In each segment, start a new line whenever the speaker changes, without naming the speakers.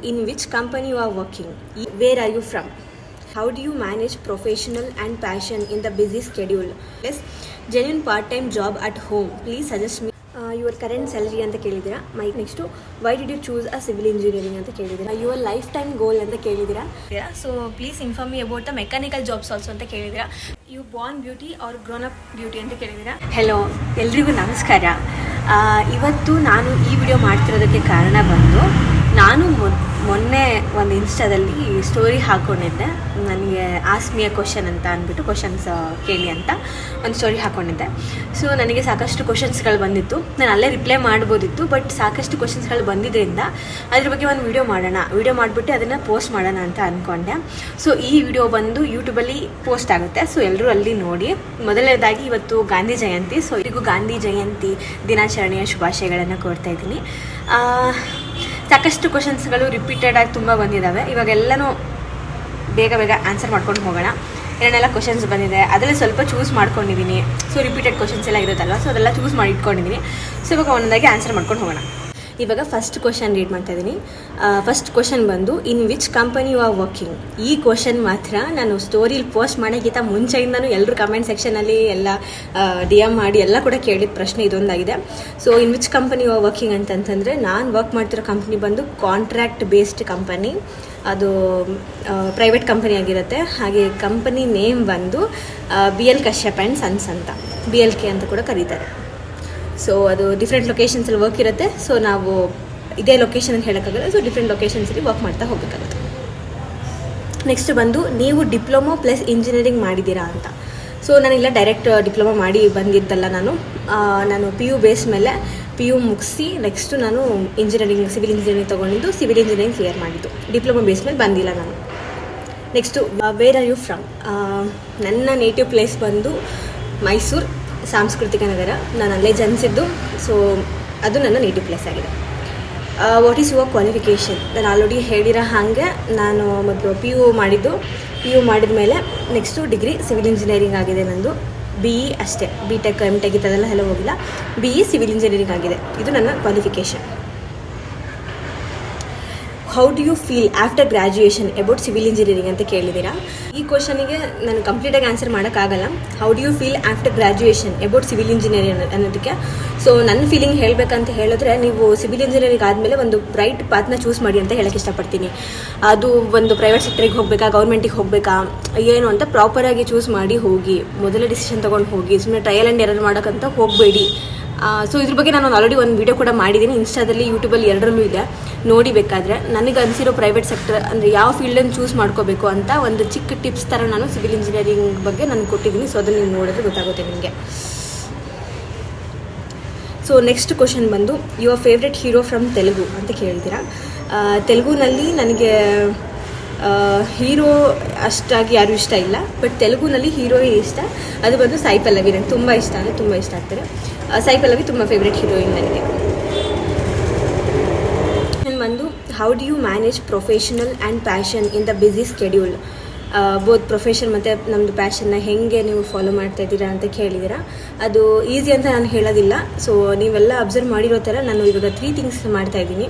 In which company you are working? Where are you from? How do you manage professional and passion in the busy schedule? Yes, genuine part-time job at home. Please suggest me. Your current salary ಅಂತ ಕೇಳಿದ್ದೀರಾ. Next why did you choose a civil engineering ಅಂತ ಕೇಳಿದ್ದೀರಾ. Your lifetime goal ಅಂತ ಕೇಳಿದ್ದೀರಾ. So please inform me about the mechanical jobs also ಅಂತ ಕೇಳಿದ್ದೀರಾ. You born beauty or grown up beauty ಅಂತ ಕೇಳಿದ್ದೀರಾ. ಹೆಲೋ, ಎಲ್ರಿಗೂ ನಮಸ್ಕಾರ. ಇವತ್ತು ನಾನು ಈ ವಿಡಿಯೋ ಮಾಡ್ತಿರೋದಕ್ಕೆ ಕಾರಣ ಬಂದು ನಾನು ಮೊನ್ನೆ ಒಂದು ಇನ್ಸ್ಟಾದಲ್ಲಿ ಸ್ಟೋರಿ ಹಾಕ್ಕೊಂಡಿದ್ದೆ. ನನಗೆ ಆಸ್ಮಿಯ ಕ್ವಶನ್ ಅಂತ ಅಂದ್ಬಿಟ್ಟು ಕ್ವಶನ್ಸ್ ಕೇಳಿ ಅಂತ ಒಂದು ಸ್ಟೋರಿ ಹಾಕ್ಕೊಂಡಿದ್ದೆ. ಸೊ ನನಗೆ ಸಾಕಷ್ಟು ಕ್ವಶನ್ಸ್ಗಳು ಬಂದಿತ್ತು. ನಾನು ಅಲ್ಲೇ ರಿಪ್ಲೈ ಮಾಡ್ಬೋದಿತ್ತು, ಬಟ್ ಸಾಕಷ್ಟು ಕ್ವಶನ್ಸ್ಗಳು ಬಂದಿದ್ದರಿಂದ ಅದ್ರ ಬಗ್ಗೆ ಒಂದು ವಿಡಿಯೋ ಮಾಡಿಬಿಟ್ಟು ಅದನ್ನು ಪೋಸ್ಟ್ ಮಾಡೋಣ ಅಂತ ಅಂದ್ಕೊಂಡೆ. ಸೊ ಈ ವಿಡಿಯೋ ಬಂದು ಯೂಟ್ಯೂಬಲ್ಲಿ ಪೋಸ್ಟ್ ಆಗುತ್ತೆ. ಸೊ ಎಲ್ಲರೂ ಅಲ್ಲಿ ನೋಡಿ. ಮೊದಲನೇದಾಗಿ ಇವತ್ತು ಗಾಂಧಿ ಜಯಂತಿ. ಸೊ ಇವರಿಗೂ ಗಾಂಧಿ ಜಯಂತಿ ದಿನಾಚರಣೆಯ ಶುಭಾಶಯಗಳನ್ನು ಕೋರ್ತಾ ಇದ್ದೀನಿ. ಸಾಕಷ್ಟು ಕ್ವಶನ್ಸ್ಗಳು ರಿಪೀಟೆಡ್ ಆಗಿ ತುಂಬ ಬಂದಿದ್ದಾವೆ. ಇವಾಗೆಲ್ಲನೂ ಬೇಗ ಆನ್ಸರ್ ಮಾಡ್ಕೊಂಡು ಹೋಗೋಣ. ಏನೆಲ್ಲ ಕ್ವಶನ್ಸ್ ಬಂದಿದೆ ಅದರಲ್ಲಿ ಸ್ವಲ್ಪ ಚೂಸ್ ಮಾಡ್ಕೊಂಡಿದ್ದೀನಿ. ಸೊ ರಿಪೀಟೆಡ್ ಕ್ವಶನ್ಸ್ ಎಲ್ಲ ಇರುತ್ತಲ್ವ, ಸೊ ಅದೆಲ್ಲ ಚೂಸ್ ಮಾಡಿ ಇಟ್ಕೊಂಡಿದ್ದೀನಿ. ಸೊ ಇವಾಗ ಒಂದೊಂದಾಗಿ ಆನ್ಸರ್ ಮಾಡ್ಕೊಂಡು ಹೋಗೋಣ. ಇವಾಗ ಫಸ್ಟ್ ಕ್ವಶನ್ ರೀಡ್ ಮಾಡ್ತಾ ಇದ್ದೀನಿ. ಫಸ್ಟ್ ಕ್ವಶನ್ ಬಂದು in which company you are working. ಈ ಕ್ವಶನ್ ಮಾತ್ರ ನಾನು ಸ್ಟೋರಿಲಿ ಪೋಸ್ಟ್ ಮಾಡೋಕ್ಕಿಂತ ಮುಂಚೆಯಿಂದನೂ ಎಲ್ಲರೂ ಕಮೆಂಟ್ ಸೆಕ್ಷನಲ್ಲಿ ಎಲ್ಲ DM ಮಾಡಿ ಎಲ್ಲ ಕೂಡ ಕೇಳಿದ ಪ್ರಶ್ನೆ ಇದೊಂದಾಗಿದೆ. So in which company you are working ಅಂತಂತಂದರೆ ನಾನು ವರ್ಕ್ ಮಾಡ್ತಿರೋ ಕಂಪ್ನಿ ಬಂದು ಕಾಂಟ್ರಾಕ್ಟ್ ಬೇಸ್ಡ್ ಕಂಪನಿ. ಅದು ಪ್ರೈವೇಟ್ ಕಂಪನಿ ಆಗಿರುತ್ತೆ. ಹಾಗೆ ಕಂಪನಿ ನೇಮ್ ಬಂದು BL ಕಶ್ಯಪ್ ಆ್ಯಂಡ್ ಸನ್ಸ್ ಅಂತ, BLK ಅಂತ ಕೂಡ ಕರೀತಾರೆ. ಸೊ ಅದು ಡಿಫ್ರೆಂಟ್ ಲೊಕೇಶನ್ಸಲ್ಲಿ ವರ್ಕ್ ಇರುತ್ತೆ. ಸೊ ನಾವು ಇದೇ ಲೊಕೇಶನ್ ಅಂತ ಹೇಳೋಕ್ಕಾಗಲ್ಲ. ಸೊ ಡಿಫ್ರೆಂಟ್ ಲೊಕೇಶನ್ಸಲ್ಲಿ ವರ್ಕ್ ಮಾಡ್ತಾ ಹೋಗಬೇಕಾಗುತ್ತೆ. ನೆಕ್ಸ್ಟ್ ಬಂದು ನೀವು ಡಿಪ್ಲೊಮೊ ಪ್ಲಸ್ ಇಂಜಿನಿಯರಿಂಗ್ ಮಾಡಿದ್ದೀರಾ ಅಂತ. ಸೊ ನಾನಿಲ್ಲ ಡೈರೆಕ್ಟ್ ಡಿಪ್ಲೊಮೊ ಮಾಡಿ ಬಂದಿದ್ದಲ್ಲ. ನಾನು PU ಬೇಸ್ ಮೇಲೆ PU ಮುಗಿಸಿ ನೆಕ್ಸ್ಟು ನಾನು ಸಿವಿಲ್ ಇಂಜಿನಿಯರಿಂಗ್ ತೊಗೊಂಡಿದ್ದು, ಸಿವಿಲ್ ಇಂಜಿನಿಯರಿಂಗ್ ಕ್ಲಿಯರ್ ಮಾಡಿದ್ದು. ಡಿಪ್ಲೊಮೊ ಬೇಸ್ ಮೇಲೆ ಬಂದಿಲ್ಲ ನಾನು. Next where are you from. ನನ್ನ ನೇಟಿವ್ ಪ್ಲೇಸ್ ಬಂದು ಮೈಸೂರು ಸಾಂಸ್ಕೃತಿಕ ನಗರ. ನಾನು ಅಲ್ಲೇ ಜನಿಸಿದ್ದು. ಸೊ ಅದು ನನ್ನ ನೇಟಿವ್ ಪ್ಲೇಸ್ ಆಗಿದೆ. What is your qualification. ನಾನು ಆಲ್ರೆಡಿ ಹೇಳಿರೋ ಹಾಗೆ ನಾನು ಮೊದಲು PU ಮಾಡಿದ್ದು. PU ಮಾಡಿದ ಮೇಲೆ ನೆಕ್ಸ್ಟು ಡಿಗ್ರಿ ಸಿವಿಲ್ ಇಂಜಿನಿಯರಿಂಗ್ ಆಗಿದೆ ನಂದು. BE ಅಷ್ಟೇ, BTech MTech ಇದೆಲ್ಲ ಹೋಗಿಲ್ಲ. BE ಸಿವಿಲ್ ಇಂಜಿನಿಯರಿಂಗ್ ಆಗಿದೆ. ಇದು ನನ್ನ qualification. How do you feel after graduation about civil engineering ಅಂತ ಕೇಳಿದ್ದೀರಾ. ಈ ಕ್ವಶನಿಗೆ ನಾನು ಕಂಪ್ಲೀಟಾಗಿ ಆನ್ಸರ್ ಮಾಡೋಕ್ಕಾಗಲ್ಲ. How do you feel after graduation about civil engineering ಅನ್ನೋದಕ್ಕೆ. ಸೊ ನನ್ನ ಫೀಲಿಂಗ್ ಹೇಳಬೇಕಂತ ಹೇಳಿದ್ರೆ, ನೀವು ಸಿವಿಲ್ ಇಂಜಿನಿಯರಿಂಗ್ ಆದಮೇಲೆ ಒಂದು ಬ್ರೈಟ್ ಪಾತ್ನ ಚೂಸ್ ಮಾಡಿ ಅಂತ ಹೇಳೋಕ್ಕೆ ಇಷ್ಟಪಡ್ತೀನಿ. ಅದು ಒಂದು ಪ್ರೈವೇಟ್ ಸೆಕ್ಟರಿಗೆ ಹೋಗಬೇಕಾ, ಗೌರ್ಮೆಂಟಿಗೆ ಹೋಗಬೇಕಾ, ಏನು ಅಂತ ಪ್ರಾಪರಾಗಿ ಚೂಸ್ ಮಾಡಿ ಹೋಗಿ. ಮೊದಲೇ ಡಿಸಿಷನ್ ತೊಗೊಂಡು ಹೋಗಿ. ಸುಮ್ಮನೆ ಟ್ರಯಲ್ ಆ್ಯಂಡ್ ಎರರ್ ಮಾಡೋಕ್ಕಂತ ಹೋಗಬೇಡಿ. ಸೊ ಇದ್ರ ಬಗ್ಗೆ ನಾನು ಆಲ್ರೆಡಿ ಒಂದು ವಿಡಿಯೋ ಕೂಡ ಮಾಡಿದ್ದೀನಿ. ಇನ್ಸ್ಟಾದಲ್ಲಿ, ಯೂಟ್ಯೂಬಲ್ಲಿ ಎರಡರಲ್ಲೂ ಇದೆ, ನೋಡಿ ಬೇಕಾದರೆ. ನನಗೆ ಅನಿಸಿರೋ ಪ್ರೈವೇಟ್ ಸೆಕ್ಟರ್ ಅಂದರೆ ಯಾವ ಫೀಲ್ಡನ್ನು ಚೂಸ್ ಮಾಡ್ಕೋಬೇಕು ಅಂತ ಒಂದು ಚಿಕ್ಕ ಟಿಪ್ಸ್ ಥರ ನಾನು ಸಿವಿಲ್ ಇಂಜಿನಿಯರಿಂಗ್ ಬಗ್ಗೆ ನಾನು ಕೊಟ್ಟಿದ್ದೀನಿ. ಸೊ ಅದನ್ನು ನೀವು ನೋಡಿದ್ರೆ ಗೊತ್ತಾಗುತ್ತೆ ನಿಮಗೆ. ಸೊ ನೆಕ್ಸ್ಟ್ ಕ್ವಶನ್ ಬಂದು your favourite hero from Telugu ಅಂತ ಕೇಳ್ತೀರಾ. ತೆಲುಗುನಲ್ಲಿ ನನಗೆ ಹೀರೋ ಅಷ್ಟಾಗಿ ಯಾರೂ ಇಷ್ಟ ಇಲ್ಲ, ಬಟ್ ತೆಲುಗುನಲ್ಲಿ ಹೀರೋಯಿನ್ ಇಷ್ಟ. ಅದು ಬಂದು ಸಾಯಿ ಪಲ್ಲವಿ. ನನಗೆ ತುಂಬ ಇಷ್ಟ, ಅಂದರೆ ತುಂಬ ಇಷ್ಟ ಆಗ್ತಾರೆ. ಸಾಯಿ ಪಲ್ಲವಿ ತುಂಬ ಫೇವ್ರೆಟ್ ಹೀರೋಯಿನ್ ನನಗೆ. ಬಂದು how do you manage professional and passion in the busy schedule. Both profession ಮತ್ತು ನಮ್ಮದು ಪ್ಯಾಷನ್ನ ಹೇಗೆ ನೀವು ಫಾಲೋ ಮಾಡ್ತಾ ಇದ್ದೀರಾ ಅಂತ ಕೇಳಿದ್ದೀರಾ. ಅದು ಈಸಿ ಅಂತ ನಾನು ಹೇಳೋದಿಲ್ಲ. ಸೊ ನೀವೆಲ್ಲ ಅಬ್ಸರ್ವ್ ಮಾಡಿರೋ ಥರ ನಾನು ಇವಾಗ 3 ಥಿಂಗ್ಸ್ ಮಾಡ್ತಾಯಿದ್ದೀನಿ.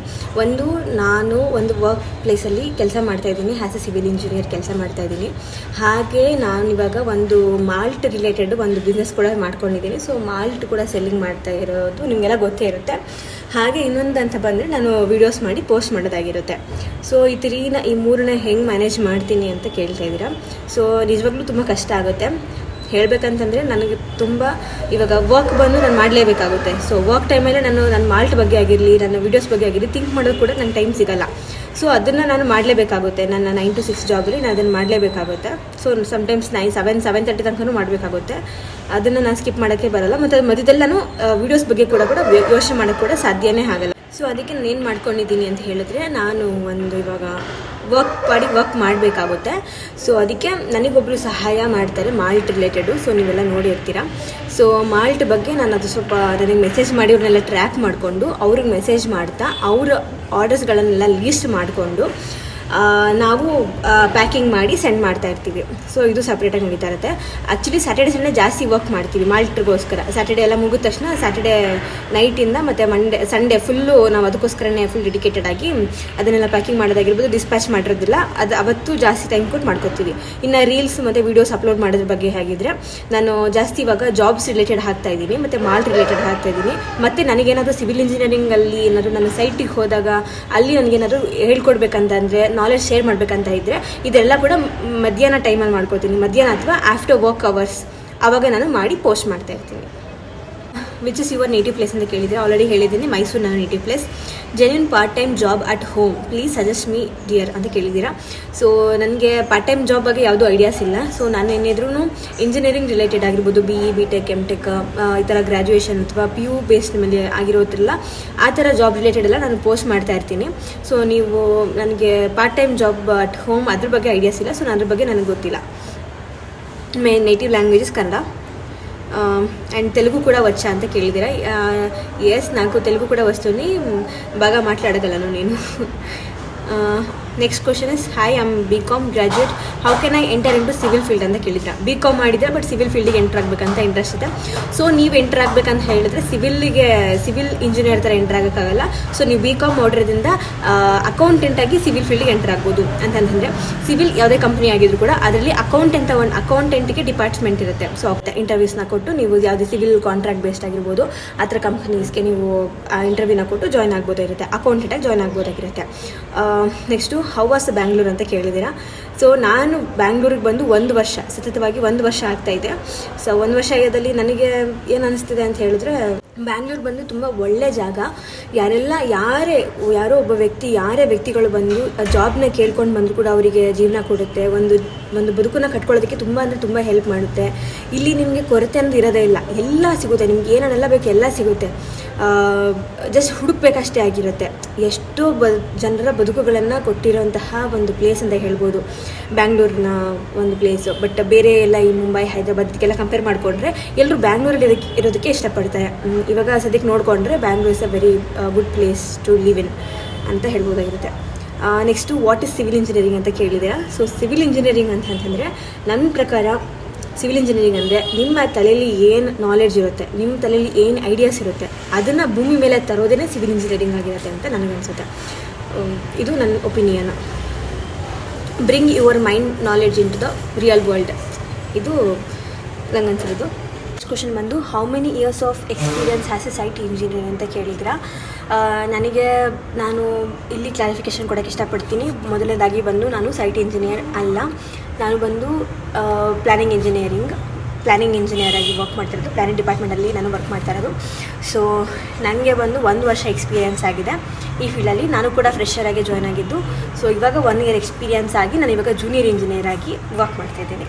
ನಾನು ಒಂದು ವರ್ಕ್ ಪ್ಲೇಸಲ್ಲಿ ಕೆಲಸ ಮಾಡ್ತಾಯಿದ್ದೀನಿ. ಆ್ಯಸ್ ಎ ಸಿವಿಲ್ ಇಂಜಿನಿಯರ್ ಕೆಲಸ ಮಾಡ್ತಾಯಿದ್ದೀನಿ. ಹಾಗೆ ನಾನು ಇವಾಗ ಒಂದು ಮಾಲ್ಟ್ ರಿಲೇಟೆಡ್ ಒಂದು ಬಿಸ್ನೆಸ್ ಕೂಡ ಮಾಡ್ಕೊಂಡಿದ್ದೀನಿ. ಸೊ ಮಾಲ್ಟ್ ಕೂಡ ಸೆಲ್ಲಿಂಗ್ ಮಾಡ್ತಾ ಇರೋದು ನಿಮಗೆಲ್ಲ ಗೊತ್ತೇ ಇರುತ್ತೆ. ಹಾಗೆ ಇನ್ನೊಂದು ಅಂತ ಬಂದರೆ ನಾನು ವೀಡಿಯೋಸ್ ಮಾಡಿ ಪೋಸ್ಟ್ ಮಾಡೋದಾಗಿರುತ್ತೆ. ಸೊ ಈ ಮೂರನ್ನ ಹೆಂಗೆ ಮ್ಯಾನೇಜ್ ಮಾಡ್ತೀನಿ ಅಂತ ಕೇಳ್ತಾ ಇದ್ದೀರಾ. ಸೊ ನಿಜವಾಗ್ಲೂ ತುಂಬ ಕಷ್ಟ ಆಗುತ್ತೆ. ಹೇಳಬೇಕಂತಂದರೆ ನನಗೆ ತುಂಬ ಇವಾಗ ವರ್ಕ್ ಬಂದು ನಾನು ಮಾಡಲೇಬೇಕಾಗುತ್ತೆ. ಸೊ ವರ್ಕ್ ಟೈಮಲ್ಲೇ ನನ್ನ ಮಾಲ್ಟ್ ಬಗ್ಗೆ ಆಗಿರಲಿ, ನನ್ನ ವೀಡಿಯೋಸ್ ಬಗ್ಗೆ ಆಗಿರಲಿ ಥಿಂಕ್ ಮಾಡೋದು ಕೂಡ ನಂಗೆ ಟೈಮ್ ಸಿಗೋಲ್ಲ. ಸೊ ಅದನ್ನು ನಾನು ಮಾಡಲೇಬೇಕಾಗುತ್ತೆ. ನನ್ನ 9 to 6 ಜಾಬಲ್ಲಿ ನಾನು ಅದನ್ನು ಮಾಡಲೇಬೇಕಾಗುತ್ತೆ. ಸೊ ಸಮ್ಟೈಮ್ಸ್ 7:30 ತನಕನೂ ಮಾಡಬೇಕಾಗುತ್ತೆ. ಅದನ್ನು ನಾನು ಸ್ಕಿಪ್ ಮಾಡೋಕ್ಕೆ ಬರೋಲ್ಲ. ಮತ್ತು ಮಧ್ಯದೆಲ್ಲನೂ ವೀಡಿಯೋಸ್ ಬಗ್ಗೆ ಕೂಡ ಯೋಚನೆ ಮಾಡೋಕ್ಕೆ ಕೂಡ ಸಾಧ್ಯನೇ ಆಗಲ್ಲ. ಸೊ ಅದಕ್ಕೆ ನಾನು ಏನು ಮಾಡ್ಕೊಂಡಿದ್ದೀನಿ ಅಂತ ಹೇಳಿದ್ರೆ, ನಾನು ಒಂದು ಇವಾಗ ವರ್ಕ್ ಮಾಡಬೇಕಾಗುತ್ತೆ. ಸೊ ಅದಕ್ಕೆ ನನಗೊಬ್ಬರು ಸಹಾಯ ಮಾಡ್ತಾರೆ ಮಾಲ್ಟ್ ರಿಲೇಟೆಡು. ಸೊ ನೀವೆಲ್ಲ ನೋಡಿರ್ತೀರ. ಸೊ ಮಾಲ್ಟ್ ಬಗ್ಗೆ ನಾನು ಅದು ಸ್ವಲ್ಪ ನನಗೆ ಮೆಸೇಜ್ ಮಾಡಿ ಅವ್ರನ್ನೆಲ್ಲ ಟ್ರ್ಯಾಕ್ ಮಾಡಿಕೊಂಡು ಅವ್ರಿಗೆ ಮೆಸೇಜ್ ಮಾಡ್ತಾ ಅವ್ರ ಆರ್ಡರ್ಸ್ಗಳನ್ನೆಲ್ಲ ಲೀಸ್ಟ್ ಮಾಡಿಕೊಂಡು ನಾವು ಪ್ಯಾಕಿಂಗ್ ಮಾಡಿ ಸೆಂಡ್ ಮಾಡ್ತಾ ಇರ್ತೀವಿ. ಸೊ ಇದು ಸಪ್ರೇಟಾಗಿ ನಡೀತಾ ಇರುತ್ತೆ. ಆ್ಯಕ್ಚುಲಿ ಸ್ಯಾಟರ್ಡೆ ಸಂಡೇ ಜಾಸ್ತಿ ವರ್ಕ್ ಮಾಡ್ತೀವಿ ಮಾಲ್ಟ್ರಿಗೋಸ್ಕರ. ಸ್ಯಾಟರ್ಡೆ ಎಲ್ಲ ಮುಗಿದ ತಕ್ಷಣ ಸ್ಯಾಟರ್ಡೆ ನೈಟಿಂದ ಮತ್ತು ಸಂಡೇ ಫುಲ್ಲು ನಾವು ಅದಕ್ಕೋಸ್ಕರನೇ ಫುಲ್ ಡೆಡಿಕೇಟೆಡ್ ಆಗಿ ಅದನ್ನೆಲ್ಲ ಪ್ಯಾಕಿಂಗ್ ಮಾಡೋದಾಗಿರ್ಬೋದು, ಡಿಸ್ಪ್ಯಾಚ್ ಮಾಡಿರೋದಿಲ್ಲ, ಅದು ಅವತ್ತು ಜಾಸ್ತಿ ಟೈಮ್ ಕೊಟ್ಟು ಮಾಡ್ಕೊತೀವಿ. ಇನ್ನು ರೀಲ್ಸ್ ಮತ್ತು ವೀಡಿಯೋಸ್ ಅಪ್ಲೋಡ್ ಮಾಡೋದ್ರ ಬಗ್ಗೆ ಹೇಗಿದ್ರೆ ನಾನು ಜಾಸ್ತಿ ಇವಾಗ ಜಾಬ್ಸ್ ರಿಲೇಟೆಡ್ ಹಾಕ್ತಾ ಇದ್ದೀನಿ ಮತ್ತು ಮಾಲ್ಟ್ ರಿಲೇಟೆಡ್ ಹಾಕ್ತಾ ಇದ್ದೀನಿ. ಮತ್ತು ನನಗೇನಾದರೂ ಸಿವಿಲ್ ಇಂಜಿನಿಯರಿಂಗಲ್ಲಿ ಏನಾದರೂ ನನ್ನ ಸೈಟಿಗೆ ಹೋದಾಗ ಅಲ್ಲಿ ನನಗೇನಾದರೂ ಹೇಳ್ಕೊಡ್ಬೇಕಂತಂದರೆ, ನಾಲೆಜ್ ಶೇರ್ ಮಾಡಬೇಕಂತ ಇದ್ದರೆ ಇದೆಲ್ಲ ಕೂಡ ಮಧ್ಯಾಹ್ನ ಟೈಮಲ್ಲಿ ಮಾಡ್ಕೊತೀನಿ. ಮಧ್ಯಾಹ್ನ ಅಥವಾ ಆಫ್ಟರ್ ವರ್ಕ್ ಅವರ್ಸ್ ಆವಾಗ ನಾನು ಮಾಡಿ ಪೋಸ್ಟ್ ಮಾಡ್ತಾ ಇರ್ತೀನಿ. Which is your native place ಅಂತ ಕೇಳಿದರೆ ಆಲ್ರೆಡಿ ಹೇಳಿದ್ದೀನಿ, ಮೈಸೂರು ನನ್ನ native place. Genuine part time job at home please suggest me dear ಅಂತ ಕೇಳಿದ್ದೀರಾ. ಸೊ ನನಗೆ ಪಾರ್ಟ್ ಟೈಮ್ ಜಾಬ್ ಬಗ್ಗೆ ಯಾವುದೂ ಐಡಿಯಾಸ್ ಇಲ್ಲ. ಸೊ ನಾನು ಏನಿದ್ರೂ ಇಂಜಿನಿಯರಿಂಗ್ ರಿಲೇಟೆಡ್ ಆಗಿರ್ಬೋದು, BE, BTech, MTech ಈ ಥರ ಗ್ರ್ಯಾಜುಯೇಷನ್ ಅಥವಾ PU ಬೇಸ್ಡ್ ಮೇಲೆ ಆಗಿರೋದ್ರಲ್ಲ ಆ ಥರ ಜಾಬ್ ರಿಲೇಟೆಡ್ ಎಲ್ಲ ನಾನು ಪೋಸ್ಟ್ ಮಾಡ್ತಾ ಇರ್ತೀನಿ. ಸೊ ನೀವು ನನಗೆ part time job at home ಅದ್ರ ಬಗ್ಗೆ ಐಡಿಯಾಸ್ ಇಲ್ಲ. ಸೊ ಅದ್ರ ಬಗ್ಗೆ ನನಗೆ ಗೊತ್ತಿಲ್ಲ. My native languages Kannada and Telugu కూడా వచ్చా ಅಂತ ಕೇಳಿದ್ದೀರಾ. ఎస్ నాకు తెలుగు కూడా వస్తుంది, బాగా మాట్లాడగలను నేను. Next question is hi I am BCom graduate, how can I enter into civil field ಅಂತ ಕೇಳಿದ್ರೆ. BCom ಮಾಡಿದರೆ ಬಟ್ ಸಿವಿಲ್ ಫೀಲ್ಡಿಗೆ ಎಂಟರ್ ಆಗಬೇಕಂತ ಇಂಟ್ರೆಸ್ಟ್ ಇದೆ. ಸೊ ನೀವು ಎಂಟರ್ ಆಗಬೇಕಂತ ಹೇಳಿದ್ರೆ ಸಿವಿಲ್ ಇಂಜಿನಿಯರ್ ಥರ ಎಂಟರ್ ಆಗೋಕ್ಕಾಗಲ್ಲ. ಸೊ ನೀವು BCom ಮಾಡೋದ್ರಿಂದ ಅಕೌಂಟೆಂಟಾಗಿ ಸಿವಿಲ್ ಫೀಲ್ಡಿಗೆ ಎಂಟರ್ ಆಗ್ಬೋದು. ಅಂತಂದರೆ ಸಿವಿಲ್ ಯಾವುದೇ ಕಂಪ್ನಿ ಆಗಿದ್ರು ಕೂಡ ಅದರಲ್ಲಿ ಅಕೌಂಟೆಂಟಿಗೆ ಡಿಪಾರ್ಟ್ಮೆಂಟ್ ಇರುತ್ತೆ. ಸೊ ಇಂಟರ್ವ್ಯೂಸ್ನ ಕೊಟ್ಟು ನೀವು ಯಾವುದೇ ಸಿವಿಲ್ ಕಾಂಟ್ರಾಕ್ಟ್ ಬೇಸ್ಡ್ ಆಗಿರ್ಬೋದು ಆ ಥರ ಕಂಪ್ನೀಸ್ಗೆ ನೀವು ಇಂಟರ್ವ್ಯೂನ ಕೊಟ್ಟು ಜಾಯ್ನ್ ಆಗ್ಬೋದಾಗಿರುತ್ತೆ, ಅಕೌಂಟೆಂಟಾಗಿ ಜಾಯ್ನ್ ಆಗ್ಬೋದಾಗಿರುತ್ತೆ. ನೆಕ್ಸ್ಟು ಹೌ ವಾಸ್ ಬ್ಯಾಂಗ್ಳೂರ್ ಅಂತ ಕೇಳಿದ್ದೀರಾ. ಸೊ ನಾನು ಬ್ಯಾಂಗ್ಳೂರಿಗೆ ಬಂದು ಸತತವಾಗಿ ಒಂದು ವರ್ಷ ಆಗ್ತಾಯಿದೆ. ಸೊ ಒಂದು ವರ್ಷದಲ್ಲಿ ನನಗೆ ಏನು ಅನಿಸ್ತಿದೆ ಅಂತ ಹೇಳಿದ್ರೆ, ಬ್ಯಾಂಗ್ಳೂರು ಬಂದು ತುಂಬ ಒಳ್ಳೆ ಜಾಗ. ಯಾರೋ ಒಬ್ಬ ವ್ಯಕ್ತಿಗಳು ಬಂದು ಜಾಬ್ನ ಕೇಳ್ಕೊಂಡು ಬಂದರೂ ಕೂಡ ಅವರಿಗೆ ಜೀವನ ಕೊಡುತ್ತೆ, ಒಂದು ಬದುಕನ್ನು ಕಟ್ಕೊಳ್ಳೋದಕ್ಕೆ ತುಂಬ ಹೆಲ್ಪ್ ಮಾಡುತ್ತೆ. ಇಲ್ಲಿ ನಿಮಗೆ ಕೊರತೆ ಅನ್ನೋದು ಇರೋದೇ ಇಲ್ಲ, ಎಲ್ಲ ಸಿಗುತ್ತೆ, ನಿಮ್ಗೆ ಏನೇನೆಲ್ಲ ಬೇಕು ಎಲ್ಲ ಸಿಗುತ್ತೆ. ಜಸ್ಟ್ ಹುಡುಕ್ಬೇಕಷ್ಟೇ ಆಗಿರುತ್ತೆ. ಎಷ್ಟೋ ಜನರ ಬದುಕುಗಳನ್ನು ಕೊಟ್ಟಿರೋಂತಹ ಒಂದು ಪ್ಲೇಸ್ ಅಂತ ಹೇಳ್ಬೋದು ಬ್ಯಾಂಗ್ಳೂರಿನ ಒಂದು ಪ್ಲೇಸು. ಬಟ್ ಬೇರೆ ಎಲ್ಲ ಈ ಮುಂಬೈ, ಹೈದರಾಬಾದ್ ಇದಕ್ಕೆಲ್ಲ ಕಂಪೇರ್ ಮಾಡಿಕೊಂಡ್ರೆ ಎಲ್ಲರೂ ಬ್ಯಾಂಗ್ಳೂರಲ್ಲಿ ಇರೋದಕ್ಕೆ ಇಷ್ಟಪಡ್ತಾರೆ. ಇವಾಗ ಸದ್ಯಕ್ಕೆ ನೋಡಿಕೊಂಡ್ರೆ Bangalore is a very good place to live in ಅಂತ ಹೇಳ್ಬೋದಾಗಿರುತ್ತೆ. Next what is civil engineering ಅಂತ ಕೇಳಿದ್ದೀರಾ. ಸೊ ಸಿವಿಲ್ ಇಂಜಿನಿಯರಿಂಗ್ ಅಂತಂದರೆ ನನ್ನ ಪ್ರಕಾರ ಸಿವಿಲ್ ಇಂಜಿನಿಯರಿಂಗ್ ಅಂದರೆ ನಿಮ್ಮ ತಲೆಯಲ್ಲಿ ಏನು ನಾಲೆಡ್ಜ್ ಇರುತ್ತೆ, ನಿಮ್ಮ ತಲೆಯಲ್ಲಿ ಏನು ಐಡಿಯಾಸ್ ಇರುತ್ತೆ ಅದನ್ನು ಭೂಮಿ ಮೇಲೆ ತರೋದೇ ಸಿವಿಲ್ ಇಂಜಿನಿಯರಿಂಗ್ ಆಗಿರುತ್ತೆ ಅಂತ ನನಗನ್ಸುತ್ತೆ. ಇದು ನನ್ನ opinion. Bring your mind knowledge into the real world, ಇದು ನಂಗನ್ಸಿರೋದು. ನೆಕ್ಸ್ಟ್ ಕ್ವಶನ್ ಬಂದು how many years of experience has a site engineer ಅಂತ ಕೇಳಿದ್ರೆ, ನಾನು ಇಲ್ಲಿ ಕ್ಲಾರಿಫಿಕೇಷನ್ ಕೊಡೋಕ್ಕೆ ಇಷ್ಟಪಡ್ತೀನಿ. ಮೊದಲನೇದಾಗಿ ಬಂದು ನಾನು ಸೈಟ್ ಇಂಜಿನಿಯರ್ ಅಲ್ಲ, ನಾನು ಬಂದು ಪ್ಲ್ಯಾನಿಂಗ್ ಇಂಜಿನಿಯರ್ ಆಗಿ ವರ್ಕ್ ಮಾಡ್ತಿರೋದು. ಪ್ಲ್ಯಾನಿಂಗ್ ಡಿಪಾರ್ಟ್ಮೆಂಟಲ್ಲಿ ನಾನು ವರ್ಕ್ ಮಾಡ್ತಾ ಇರೋದು. ಸೊ ನನಗೆ ಬಂದು 1 ವರ್ಷ ಎಕ್ಸ್ಪೀರಿಯನ್ಸ್ ಆಗಿದೆ ಈ ಫೀಲ್ಡಲ್ಲಿ. ನಾನು ಕೂಡ ಫ್ರೆಷರ್ ಆಗಿ ಜಾಯ್ನ್ ಆಗಿದ್ದು. ಸೊ ಇವಾಗ 1 ಇಯರ್ ಎಕ್ಸ್ಪೀರಿಯನ್ಸ್ ಆಗಿ ನಾನು ಇವಾಗ ಜೂನಿಯರ್ ಇಂಜಿನಿಯರ್ ಆಗಿ ವರ್ಕ್ ಮಾಡ್ತಾಯಿದ್ದೀನಿ.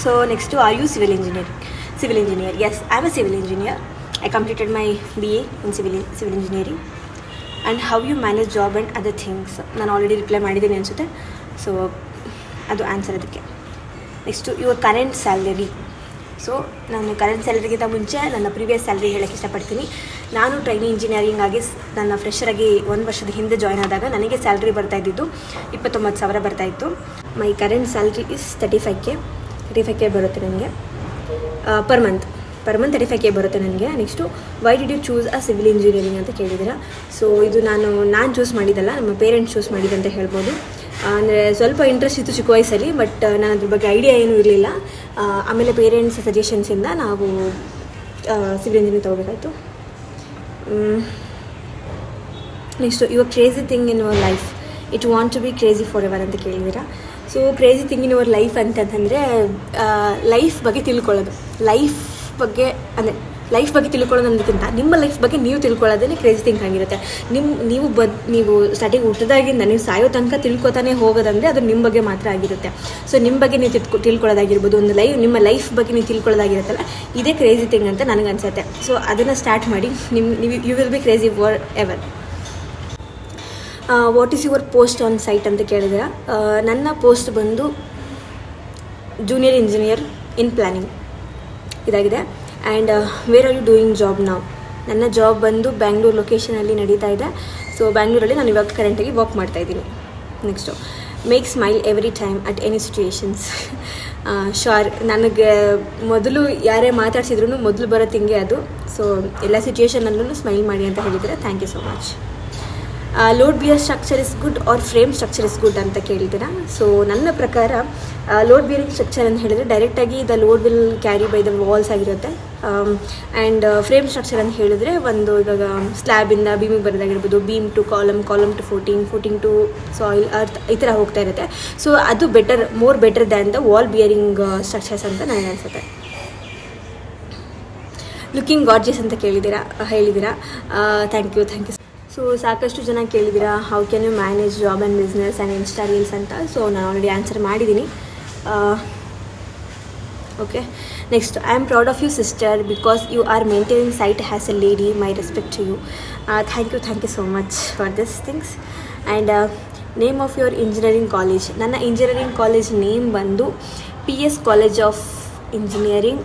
So next are you civil engineer? Yes, I am a civil engineer. I completed my BA in civil engineering. And how you manage job and other things, ನಾನು already reply ಮಾಡಿದ್ದೀನಿ ಅನಿಸುತ್ತೆ. So ಅದು answer ಅದಕ್ಕೆ. Next your current salary. So ನಾನು current ಸ್ಯಾಲರಿಗಿಂತ ಮುಂಚೆ ನನ್ನ previous salary ಹೇಳೋಕ್ಕೆ ಇಷ್ಟಪಡ್ತೀನಿ. ನಾನು ಟ್ರೈನಿಂಗ್ ಇಂಜಿನಿಯರಿಂಗ್ ಆಗಿ ನನ್ನ ಫ್ರೆಷರಾಗಿ 1 ವರ್ಷದ ಹಿಂದೆ ಜಾಯ್ನ್ ಆದಾಗ ನನಗೆ ಸ್ಯಾಲ್ರಿ ಬರ್ತಾಯಿದ್ದು 29,000 ಬರ್ತಾಯಿತ್ತು. ಮೈ ಕರೆಂಟ್ ಸ್ಯಾಲ್ರಿ ಇಸ್ 35K ಬರುತ್ತೆ ನನಗೆ ಪರ್ ಮಂತ್ 35K ಬರುತ್ತೆ ನನಗೆ. Next why did you choose a civil engineering ಅಂತ ಕೇಳಿದ್ದೀರಾ. ಸೊ ಇದು ನಾನು ಚೂಸ್ ಮಾಡಿದ್ದಲ್ಲ, ನಮ್ಮ ಪೇರೆಂಟ್ಸ್ ಚೂಸ್ ಮಾಡಿದಂತ ಹೇಳ್ಬೋದು. ಅಂದರೆ ಸ್ವಲ್ಪ ಇಂಟ್ರೆಸ್ಟ್ ಇತ್ತು ಚಿಕ್ಕ ವಯಸ್ಸಲ್ಲಿ, ಬಟ್ ನಾನು ಅದ್ರ ಬಗ್ಗೆ ಐಡಿಯಾ ಏನೂ ಇರಲಿಲ್ಲ. ಆಮೇಲೆ ಪೇರೆಂಟ್ಸ್ ಸಜೆಷನ್ಸಿಂದ ನಾವು ಸಿವಿಲ್ ಇಂಜಿನಿಯರಿಂಗ್ ತೊಗೋಬೇಕಾಯ್ತು. Next your crazy thing in your life, it want to be crazy for ever ಅಂತ ಕೇಳಿದ್ದೀರಾ. So crazy thing in your life ಅಂತಂದರೆ ಲೈಫ್ ಬಗ್ಗೆ ತಿಳ್ಕೊಳ್ಳೋದು. ಲೈಫ್ ಬಗ್ಗೆ ತಿಳ್ಕೊಳ್ಳೋದು ಅನ್ನೋದಕ್ಕಿಂತ ನಿಮ್ಮ ಲೈಫ್ ಬಗ್ಗೆ ನೀವು ತಿಳ್ಕೊಳ್ಳೋದೇ ಕ್ರೇಜಿ ಥಿಂಕ್ ಆಗಿರುತ್ತೆ. ನೀವು ಸ್ಟಾರ್ಟಿಂಗ್ ಹುಟ್ಟಿದಾಗಿಂದ ನೀವು ಸಾಯೋ ತನಕ ತಿಳ್ಕೊತಾನೆ ಹೋಗೋದಂದರೆ ಅದು ನಿಮ್ಮ ಬಗ್ಗೆ ಮಾತ್ರ ಆಗಿರುತ್ತೆ. ಸೊ ನಿಮ್ಮ ಬಗ್ಗೆ ನೀವು ತಿಳ್ಕೊಳ್ಳೋದಾಗಿರ್ಬೋದು, ನಿಮ್ಮ ಲೈಫ್ ಬಗ್ಗೆ ನೀವು ತಿಳ್ಕೊಳ್ಳೋದಾಗಿರುತ್ತಲ್ಲ, ಇದೇ ಕ್ರೇಜಿ ಥಿಂಗ್ ಅಂತ ನನಗನ್ಸುತ್ತೆ. ಸೊ ಅದನ್ನು ಸ್ಟಾರ್ಟ್ ಮಾಡಿ you will be crazy for ever. What is your post on site ಅಂತ ಕೇಳಿದ್ರೆ, ನನ್ನ ಪೋಸ್ಟ್ ಬಂದು ಜೂನಿಯರ್ ಇಂಜಿನಿಯರ್ ಇನ್ ಪ್ಲ್ಯಾನಿಂಗ್ ಇದಾಗಿದೆ. And where are you doing job ನಾವು? ನನ್ನ ಜಾಬ್ ಬಂದು ಬ್ಯಾಂಗ್ಳೂರು ಲೊಕೇಶನಲ್ಲಿ ನಡೀತಾ ಇದೆ. ಸೊ ಬ್ಯಾಂಗ್ಳೂರಲ್ಲಿ ನಾನು ಇವಾಗ ಕರೆಂಟಾಗಿ ವರ್ಕ್ ಮಾಡ್ತಾಯಿದ್ದೀನಿ. Next make smile every time at any situations. Sure, ನನಗೆ ಮೊದಲು ಯಾರೇ ಮಾತಾಡ್ಸಿದ್ರು ಮೊದಲು ಬರೋ ತಿಂಗೆ ಅದು. ಸೊ ಎಲ್ಲ ಸಿಚುಯೇಷನಲ್ಲೂ ಸ್ಮೈಲ್ ಮಾಡಿ ಅಂತ ಹೇಳಿದರೆ thank you so much. Load bear structure is good or frame structure is good ಅಂತ ಕೇಳಿದ್ದೀರಾ. ಸೊ ನನ್ನ ಪ್ರಕಾರ ಲೋಡ್ ಬಿಯರಿಂಗ್ ಸ್ಟ್ರಕ್ಚರ್ ಅಂತ ಹೇಳಿದರೆ ಡೈರೆಕ್ಟಾಗಿ the load will carry by the walls ಆಗಿರುತ್ತೆ. ಆ್ಯಂಡ್ ಫ್ರೇಮ್ ಸ್ಟ್ರಕ್ಚರ್ ಅಂತ ಹೇಳಿದ್ರೆ ಒಂದು ಇವಾಗ ಸ್ಲ್ಯಾಬಿಂದ ಬೀಮಿಗೆ ಬರೋದಾಗಿರ್ಬೋದು, beam to column, column to footing to soil earth, ಈ ಥರ ಹೋಗ್ತಾ ಇರುತ್ತೆ. ಸೊ ಅದು more better than the wall bearing structures ಅಂತ ನನಗೆ ಅನಿಸುತ್ತೆ. ಲುಕಿಂಗ್ ಗಾರ್ಜಿಯಸ್ ಅಂತ ಹೇಳಿದ್ದೀರಾ. Thank you. ಸೊ ಸಾಕಷ್ಟು ಜನ ಕೇಳಿದ್ದೀರಾ how can you manage job and business and Insta reels ಅಂತ. ಸೊ ನಾನು ಆಲ್ರೆಡಿ ಆನ್ಸರ್ ಮಾಡಿದ್ದೀನಿ. Okay, next I am proud of you sister because you are maintaining site has a lady. My respect to you. Thank you so much for this things. And name of your engineering college. ನನ್ನ engineering college name ಬಂದು PS college of engineering,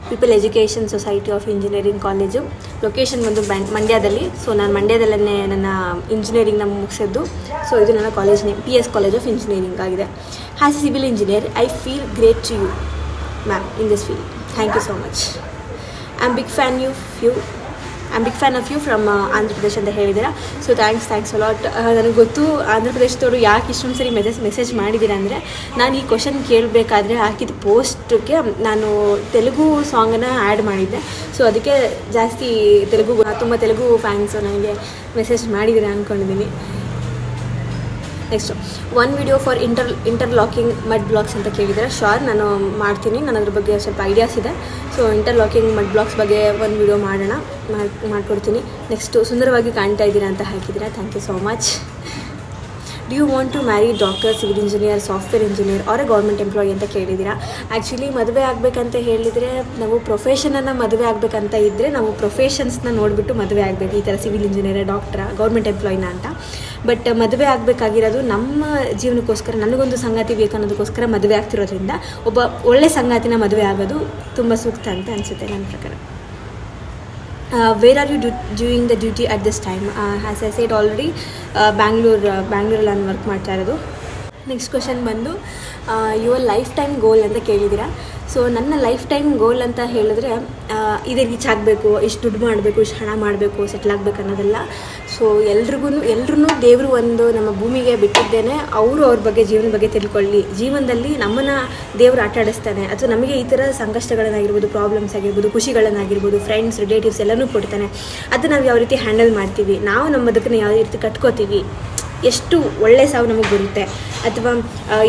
people education society of engineering college. Location ಬಂದು ಮಂಡ್ಯದಲ್ಲಿ. So ನಾನು ಮಂಡ್ಯದಲ್ಲೇ ನನ್ನ ಇಂಜಿನಿಯರಿಂಗ್ನ ಮುಗಿಸಿದ್ದು. So ಇದು ನನ್ನ college name PS college of engineering ಆಗಿದೆ. As a civil engineer I feel great to you ma'am in this field. Thank you so much. I am big fan of you from Andhra Pradesh ಅಂತ ಹೇಳಿದ್ದೀರಾ. So thanks a lot. ನನಗೆ ಗೊತ್ತು ಆಂಧ್ರ ಪ್ರದೇಶದವರು ಯಾಕೆ ಇಷ್ಟೊಂದು ಸರಿ message ಮಾಡಿದ್ದೀರಾ ಅಂದರೆ, ನಾನು ಈ ಕ್ವಶನ್ ಕೇಳಬೇಕಾದ್ರೆ ಹಾಕಿದ ಪೋಸ್ಟ್ಗೆ ನಾನು ತೆಲುಗು ಸಾಂಗನ್ನು ಆ್ಯಡ್ ಮಾಡಿದ್ದೆ. ಸೊ ಅದಕ್ಕೆ ಜಾಸ್ತಿ ತುಂಬ ತೆಲುಗು ಫ್ಯಾನ್ಸು ನನಗೆ ಮೆಸೇಜ್ ಮಾಡಿದ್ದೀರಾ ಅಂದ್ಕೊಂಡಿದ್ದೀನಿ. Next one video for interlocking mud blocks ಅಂತ ಕೇಳಿದರೆ. ಶೋರ್, ನಾನು ಮಾಡ್ತೀನಿ. ನಾನು ಅದ್ರ ಬಗ್ಗೆ ಸ್ವಲ್ಪ ಐಡಿಯಾಸ್ ಇದೆ. ಸೊ ಇಂಟರ್ಲಾಕಿಂಗ್ ಮಡ್ ಬ್ಲಾಕ್ಸ್ ಬಗ್ಗೆ ಒಂದು ವಿಡಿಯೋ ಮಾಡಿಕೊಡ್ತೀನಿ. ನೆಕ್ಸ್ಟು ಸುಂದರವಾಗಿ ಕಾಣ್ತಾ ಇದ್ದೀರಾ ಅಂತ ಹಾಕಿದ್ದೀರಾ. Thank you so much. Do you want to marry doctor, civil engineer, software engineer or a government employee ಅಂತ ಕೇಳಿದ್ದೀರಾ. ಆ್ಯಕ್ಚುಲಿ ಮದುವೆ ಆಗಬೇಕಂತ ಹೇಳಿದರೆ ನಾವು ಪ್ರೊಫೆಷನನ್ನು ಮದುವೆ ಆಗಬೇಕಂತ ಇದ್ದರೆ ನಾವು ಪ್ರೊಫೆಷನ್ಸ್ನ ನೋಡಿಬಿಟ್ಟು ಮದುವೆ ಆಗಬೇಕು. ಈ ಥರ ಸಿವಿಲ್ ಇಂಜಿನಿಯರ್, ಡಾಕ್ಟ್ರ, ಗೌರ್ಮೆಂಟ್ ಎಂಪ್ಲಾಯಿನ ಅಂತ. ಬಟ್ ಮದುವೆ ಆಗಬೇಕಾಗಿರೋದು ನಮ್ಮ ಜೀವನಕ್ಕೋಸ್ಕರ, ನನಗೊಂದು ಸಂಗಾತಿ ಬೇಕು ಅನ್ನೋದಕ್ಕೋಸ್ಕರ ಮದುವೆ ಆಗ್ತಿರೋದ್ರಿಂದ ಒಬ್ಬ ಒಳ್ಳೆ ಸಂಗಾತಿನ ಮದುವೆ ಆಗೋದು ತುಂಬ ಸೂಕ್ತ ಅಂತ ಅನಿಸುತ್ತೆ ನನ್ನ ಪ್ರಕಾರ. Where are you doing the duty at this time? Has I said already, ಬ್ಯಾಂಗ್ಳೂರಲ್ಲಿ ನಾನು ವರ್ಕ್ ಮಾಡ್ತಾ ಇರೋದು. ನೆಕ್ಸ್ಟ್ ಕ್ವೆಶನ್ ಬಂದು ಯುವರ್ ಲೈಫ್ ಟೈಮ್ ಗೋಲ್ ಅಂತ ಕೇಳಿದ್ದೀರಾ. ಸೊ ನನ್ನ ಲೈಫ್ ಟೈಮ್ ಗೋಲ್ ಅಂತ ಹೇಳಿದ್ರೆ ಇದೇ ರೀಚ್ ಆಗಬೇಕು, ಇಷ್ಟು ದುಡ್ಡು ಮಾಡಬೇಕು, ಇಷ್ಟು ಹಣ ಮಾಡಬೇಕು, ಸೆಟ್ಲ್ ಆಗಬೇಕು ಅನ್ನೋದಲ್ಲ. ಸೊ ಎಲ್ಲರೂ ದೇವರು ಒಂದು ನಮ್ಮ ಭೂಮಿಗೆ ಬಿಟ್ಟಿದ್ದೇನೆ, ಅವ್ರ ಬಗ್ಗೆ ಜೀವನದ ಬಗ್ಗೆ ತಿಳ್ಕೊಳ್ಳಿ. ಜೀವನದಲ್ಲಿ ನಮ್ಮನ್ನು ದೇವರು ಆಟ ಆಡಿಸ್ತಾನೆ, ಅಥವಾ ನಮಗೆ ಈ ಥರ ಸಂಕಷ್ಟಗಳನ್ನಾಗಿರ್ಬೋದು, ಪ್ರಾಬ್ಲಮ್ಸ್ ಆಗಿರ್ಬೋದು, ಖುಷಿಗಳನ್ನಾಗಿರ್ಬೋದು, ಫ್ರೆಂಡ್ಸ್, ರಿಲೇಟಿವ್ಸ್ ಎಲ್ಲನೂ ಕೊಡ್ತಾನೆ. ಅದು ನಾವು ಯಾವ ರೀತಿ ಹ್ಯಾಂಡಲ್ ಮಾಡ್ತೀವಿ, ನಾವು ನಮ್ಮ ಬದುಕನ್ನು ಯಾವ ರೀತಿ ಕಟ್ಕೋತೀವಿ, ಎಷ್ಟು ಒಳ್ಳೆ ಸಾವು ನಮಗೆ ಬರುತ್ತೆ, ಅಥವಾ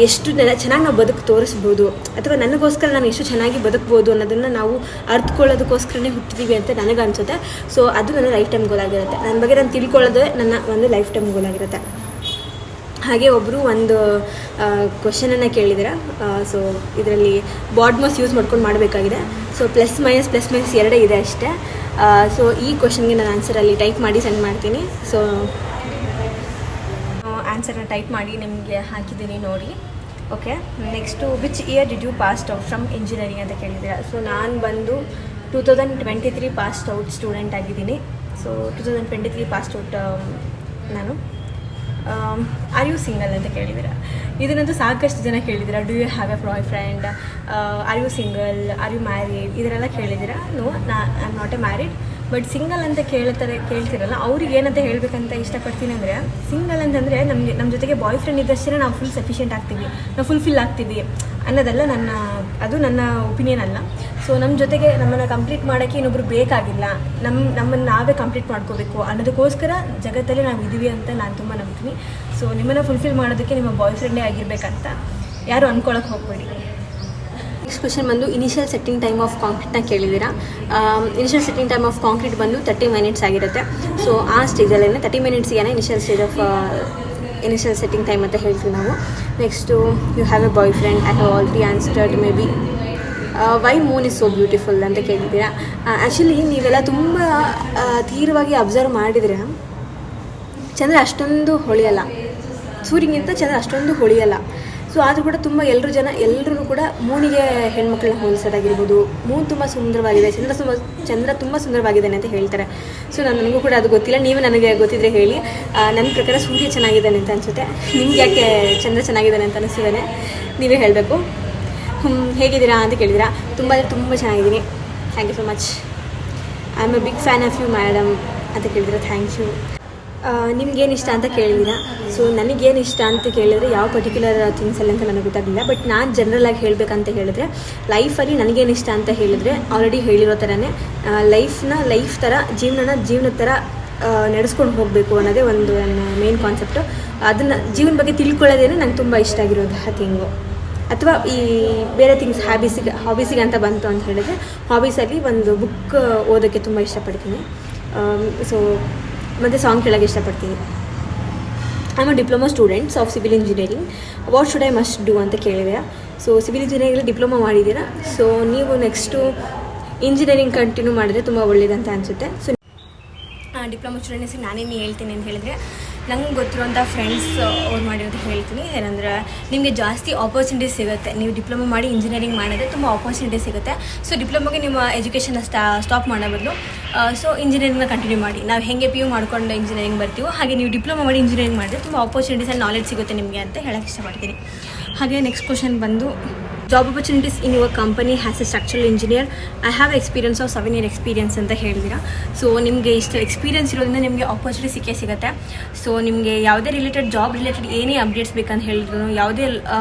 ಎಷ್ಟು ಚೆನ್ನಾಗಿ ನಾವು ಬದುಕು ತೋರಿಸ್ಬೋದು, ಅಥವಾ ನನಗೋಸ್ಕರ ನಾನು ಎಷ್ಟು ಚೆನ್ನಾಗಿ ಬದುಕ್ಬೋದು ಅನ್ನೋದನ್ನು ನಾವು ಅರ್ಥಕೊಳ್ಳೋದಕ್ಕೋಸ್ಕರನೇ ಹುಟ್ಟಿದ್ದೀವಿ ಅಂತ ನನಗೆ ಅನಿಸುತ್ತೆ. ಸೊ ಅದು ನನ್ನ ಲೈಫ್ ಟೈಮ್ ಗೋಲ್ ಆಗಿರುತ್ತೆ. ನನ್ನ ಬಗ್ಗೆ ನಾನು ತಿಳ್ಕೊಳ್ಳೋದೇ ನನ್ನ ಒಂದು ಲೈಫ್ ಟೈಮ್ ಗೋಲ್ ಆಗಿರುತ್ತೆ. ಹಾಗೆ ಒಬ್ಬರು ಒಂದು ಕ್ವಶನನ್ನು ಕೇಳಿದ್ದೀರಾ. ಸೊ ಇದರಲ್ಲಿ ಬಾಡ್ಮಸ್ ಯೂಸ್ ಮಾಡ್ಕೊಂಡು ಮಾಡಬೇಕಾಗಿದೆ. ಸೊ ಪ್ಲಸ್ ಮೈನಸ್ ಎರಡೇ ಇದೆ ಅಷ್ಟೇ. ಸೊ ಈ ಕ್ವಶನ್ಗೆ ನಾನು ಆನ್ಸರಲ್ಲಿ ಟೈಪ್ ಮಾಡಿ ಸೆಂಡ್ ಮಾಡ್ತೀನಿ. ಸೊ ಆನ್ಸರ್ನ ಟೈಪ್ ಮಾಡಿ ನಿಮಗೆ ಹಾಕಿದ್ದೀನಿ ನೋಡಿ. Okay, next which year did you passed out from engineering ಅಂತ ಕೇಳಿದ್ದೀರಾ. ಸೊ ನಾನು ಬಂದು 2023 ಪಾಸ್ಡ್ ಔಟ್ ಸ್ಟೂಡೆಂಟ್ ಆಗಿದ್ದೀನಿ. ಸೊ 2023 ಪಾಸ್ಡ್ ಔಟ್ ನಾನು. ಆರ್ ಯು ಸಿಂಗಲ್ ಅಂತ ಕೇಳಿದ್ದೀರಾ. ಇದನ್ನಂತೂ ಸಾಕಷ್ಟು ಜನ ಕೇಳಿದ್ದೀರಾ. Do you have a boyfriend, are you single, are you married, ಇದನ್ನೆಲ್ಲ ಕೇಳಿದ್ದೀರಾ. No, I am not a married. But single ಅಂತ ಕೇಳ್ತಿರಲ್ಲ, ಅವ್ರಿಗೆ ಏನಂತ ಹೇಳಬೇಕಂತ ಇಷ್ಟಪಡ್ತೀನಿ ಅಂದರೆ, ಸಿಂಗಲ್ ಅಂತಂದರೆ ನಮ್ಮ ಜೊತೆಗೆ ಬಾಯ್ ಫ್ರೆಂಡ್ ಇದ್ದಷ್ಟೇ ನಾವು ಫುಲ್ ಸಫಿಷಿಯೆಂಟ್ ಆಗ್ತೀವಿ, ನಾವು ಫುಲ್ಫಿಲ್ ಆಗ್ತೀವಿ ಅನ್ನೋದಲ್ಲ ನನ್ನ ಒಪಿನಿಯನ್ ಅಲ್ಲ. ಸೊ ನಮ್ಮ ಜೊತೆಗೆ ನಮ್ಮನ್ನು ಕಂಪ್ಲೀಟ್ ಮಾಡೋಕ್ಕೆ ಇನ್ನೊಬ್ರು ಬೇಕಾಗಿಲ್ಲ, ನಮ್ಮನ್ನು ನಾವೇ ಕಂಪ್ಲೀಟ್ ಮಾಡ್ಕೋಬೇಕು ಅನ್ನೋದಕ್ಕೋಸ್ಕರ ಜಗತ್ತಲ್ಲಿ ನಾವು ಇದ್ದೀವಿ ಅಂತ ನಾನು ತುಂಬ ನಂಬ್ತೀನಿ. ಸೊ ನಿಮ್ಮನ್ನು ಫುಲ್ಫಿಲ್ ಮಾಡೋದಕ್ಕೆ ನಿಮ್ಮ ಬಾಯ್ ಫ್ರೆಂಡೇ ಆಗಿರಬೇಕಂತ ಯಾರು ಅಂದ್ಕೊಳ್ಳೋಕೆ ಹೋಗಬೇಡಿ. ನೆಕ್ಸ್ಟ್ ಕ್ವೆಶನ್ ಬಂದು ಇನಿಷಿಯಲ್ ಸೆಟ್ಟಿಂಗ್ ಟೈಮ್ ಆಫ್ ಕಾಂಕ್ರೀಟ್ನ ಕೇಳಿದ್ದೀರಾ. Initial setting time of concrete ಬಂದು 30 ಮಿನಿಟ್ಸ್ ಆಗಿರುತ್ತೆ. ಸೊ ಆ ಸ್ಟೇಜಲ್ಲೇ 30 ಮಿನಿಟ್ಸ್ಗೆ initial stage of initial setting time ಅಂತ ಹೇಳ್ತೀವಿ ನಾವು. Next you have a boyfriend, I have already answered maybe. Why moon is so beautiful ಅಂತ ಕೇಳಿದ್ದೀರಾ. ಆ್ಯಕ್ಚುಲಿ ನೀವೆಲ್ಲ ತುಂಬ ತೀವ್ರವಾಗಿ ಅಬ್ಸರ್ವ್ ಮಾಡಿದರೆ ಚಂದ್ರ ಅಷ್ಟೊಂದು ಹೊಳೆಯಲ್ಲ, ಸೂರ್ಯನಿಗಿಂತ ಚಂದ್ರ ಅಷ್ಟೊಂದು ಹೊಳೆಯಲ್ಲ. ಸೊ ಆದರೂ ಕೂಡ ತುಂಬ ಎಲ್ಲರೂ ಕೂಡ ಮೂನಿಗೆ ಹೆಣ್ಮಕ್ಳನ್ನ ಹೋಲಿಸೋದಾಗಿರ್ಬೋದು, ಮೂನ್ ತುಂಬ ಸುಂದರವಾಗಿದೆ, ಚಂದ್ರ ತುಂಬ ಸುಂದರವಾಗಿದ್ದಾನೆ ಅಂತ ಹೇಳ್ತಾರೆ. ಸೊ ನನಗೂ ಕೂಡ ಅದು ಗೊತ್ತಿಲ್ಲ, ನೀವು ನನಗೆ ಗೊತ್ತಿದ್ರೆ ಹೇಳಿ. ನನ್ನ ಪ್ರಕಾರ ಸೂರ್ಯ ಚೆನ್ನಾಗಿದ್ದಾನೆ ಅಂತ ಅನಿಸುತ್ತೆ. ನಿಮ್ಗೆ ಯಾಕೆ ಚಂದ್ರ ಚೆನ್ನಾಗಿದ್ದಾನೆ ಅಂತ ಅನಿಸಿದ್ದಾನೆ ನೀವೇ ಹೇಳಬೇಕು. ಹೇಗಿದ್ದೀರಾ ಅಂತ ಕೇಳಿದ್ದೀರಾ? ತುಂಬ ಚೆನ್ನಾಗಿದ್ದೀನಿ. Thank you so much. I am a big fan of you madam ಅಂತ ಕೇಳಿದ್ದೀರಾ. Thank you. ನಿಮ್ಗೇನು ಇಷ್ಟ ಅಂತ ಕೇಳಿದ್ದೀರಾ? ಸೊ ನನಗೇನು ಇಷ್ಟ ಅಂತ ಕೇಳಿದ್ರೆ ಯಾವ ಪರ್ಟಿಕ್ಯುಲರ್ ಥಿಂಗ್ಸ್ ಎಲ್ಲ ಅಂತ ನನಗೆ ಗೊತ್ತಾಗಲಿಲ್ಲ. ಬಟ್ ನಾನು ಜನರಲಾಗಿ ಹೇಳಬೇಕಂತ ಹೇಳಿದ್ರೆ, ಲೈಫಲ್ಲಿ ನನಗೇನು ಇಷ್ಟ ಅಂತ ಹೇಳಿದ್ರೆ ಆಲ್ರೆಡಿ ಹೇಳಿರೋ ಥರನೇ ಲೈಫ್ ಥರ ಜೀವನದ ಥರ ನಡೆಸ್ಕೊಂಡು ಹೋಗಬೇಕು ಅನ್ನೋದೇ ಒಂದು ನನ್ನ ಮೇನ್ ಕಾನ್ಸೆಪ್ಟು. ಅದನ್ನು ಜೀವನ ಬಗ್ಗೆ ತಿಳ್ಕೊಳ್ಳೋದೇನೆ ನಂಗೆ ತುಂಬ ಇಷ್ಟ ಆಗಿರೋಂತಹ ಥಿಂಗು. ಅಥವಾ ಈ ಬೇರೆ ಥಿಂಗ್ಸ್ ಹಾಬೀಸಿಗೆ ಅಂತ ಬಂತು ಅಂತ ಹೇಳಿದ್ರೆ, ಹಾಬೀಸಲ್ಲಿ ಒಂದು ಬುಕ್ ಓದೋಕ್ಕೆ ತುಂಬ ಇಷ್ಟಪಡ್ತೀನಿ. ಸೊ ಮತ್ತು ಸಾಂಗ್ ಕೇಳೋಕ್ಕೆ ಇಷ್ಟಪಡ್ತೀನಿ. I am a diploma students of civil engineering. What should I must do ಅಂತ ಕೇಳಿದ್ದೀರಾ? ಸೊ ಸಿವಿಲ್ ಇಂಜಿನಿಯರಿಂಗಲ್ಲಿ ಡಿಪ್ಲೊಮಾ ಮಾಡಿದ್ದೀರಾ. ಸೊ ನೀವು ನೆಕ್ಸ್ಟು ಇಂಜಿನಿಯರಿಂಗ್ ಕಂಟಿನ್ಯೂ ಮಾಡಿದ್ರೆ ತುಂಬ ಒಳ್ಳೆಯದಂತ ಅನಿಸುತ್ತೆ. ಸೊ ಡಿಪ್ಲೊಮಾ ಸ್ಟೂಡೆಂಟ್ಸಿಗೆ ನಾನೇನು ಹೇಳ್ತೀನಿ ಅಂತ ಹೇಳಿದ್ರೆ, ನಂಗೆ ಗೊತ್ತಿರೋಂಥ ಫ್ರೆಂಡ್ಸ್ ಅವ್ರು ಮಾಡಿರೋದು ಹೇಳ್ತೀನಿ. ಏನಂದರೆ ನಿಮಗೆ ಜಾಸ್ತಿ ಆಪರ್ಚುನಿಟೀಸ್ ಸಿಗುತ್ತೆ. ನೀವು ಡಿಪ್ಲೊಮಾ ಮಾಡಿ ಇಂಜಿನಿಯರಿಂಗ್ ಮಾಡಿದ್ರೆ ತುಂಬ ಆಪರ್ಚುನಿಟೀಸ್ ಸಿಗುತ್ತೆ. ಸೊ ಡಿಪ್ಲೊಮಾಗೆ ನಿಮ್ಮ ಎಜುಕೇಷನ್ನ ಸ್ಟಾಪ್ ಮಾಡೋ ಬದಲು ಸೊ ಇಂಜಿನಿಯರಿಂಗ್ನ ಕಂಟಿನ್ಯೂ ಮಾಡಿ. ನಾವು ಹೇಗೆ PU ಮಾಡ್ಕೊಂಡು ಇಂಜಿನಿಯರಿಂಗ್ ಬರ್ತೀವೋ ಹಾಗೆ ನೀವು ಡಿಪ್ಲೊಮಾ ಮಾಡಿ ಇಂಜಿನಿಯರಿಂಗ್ ಮಾಡಿದ್ರೆ ತುಂಬ ಆಪರ್ಚುನಿಟೀಸ್ ಆ್ಯಂಡ್ ನಾಲೆಡ್ಜ್ ಸಿಗುತ್ತೆ ನಿಮಗೆ ಅಂತ ಹೇಳೋಕ್ಕೆ ಇಷ್ಟಪಡ್ತೀನಿ. ಹಾಗೆ ನೆಕ್ಸ್ಟ್ ಕ್ವಶನ್ ಬಂದು, job opportunities in your company has A structural engineer. I have experience of 7 year experience ಅಂತ ಹೇಳಿದಿರಾ. ಸೊ ನಿಮಗೆ ಇಷ್ಟು ಎಕ್ಸ್ಪೀರಿಯನ್ಸ್ ಇರೋದ್ರಿಂದ ನಿಮಗೆ ಆಪರ್ಚುನಿಟಿ ಸಿಗುತ್ತೆ. ಸೊ ನಿಮಗೆ ಯಾವುದೇ ಜಾಬ್ ರಿಲೇಟೆಡ್ ಏನೇ ಅಪ್ಡೇಟ್ಸ್ ಬೇಕಂತ ಹೇಳಿದ್ರು, ಯಾವುದೇ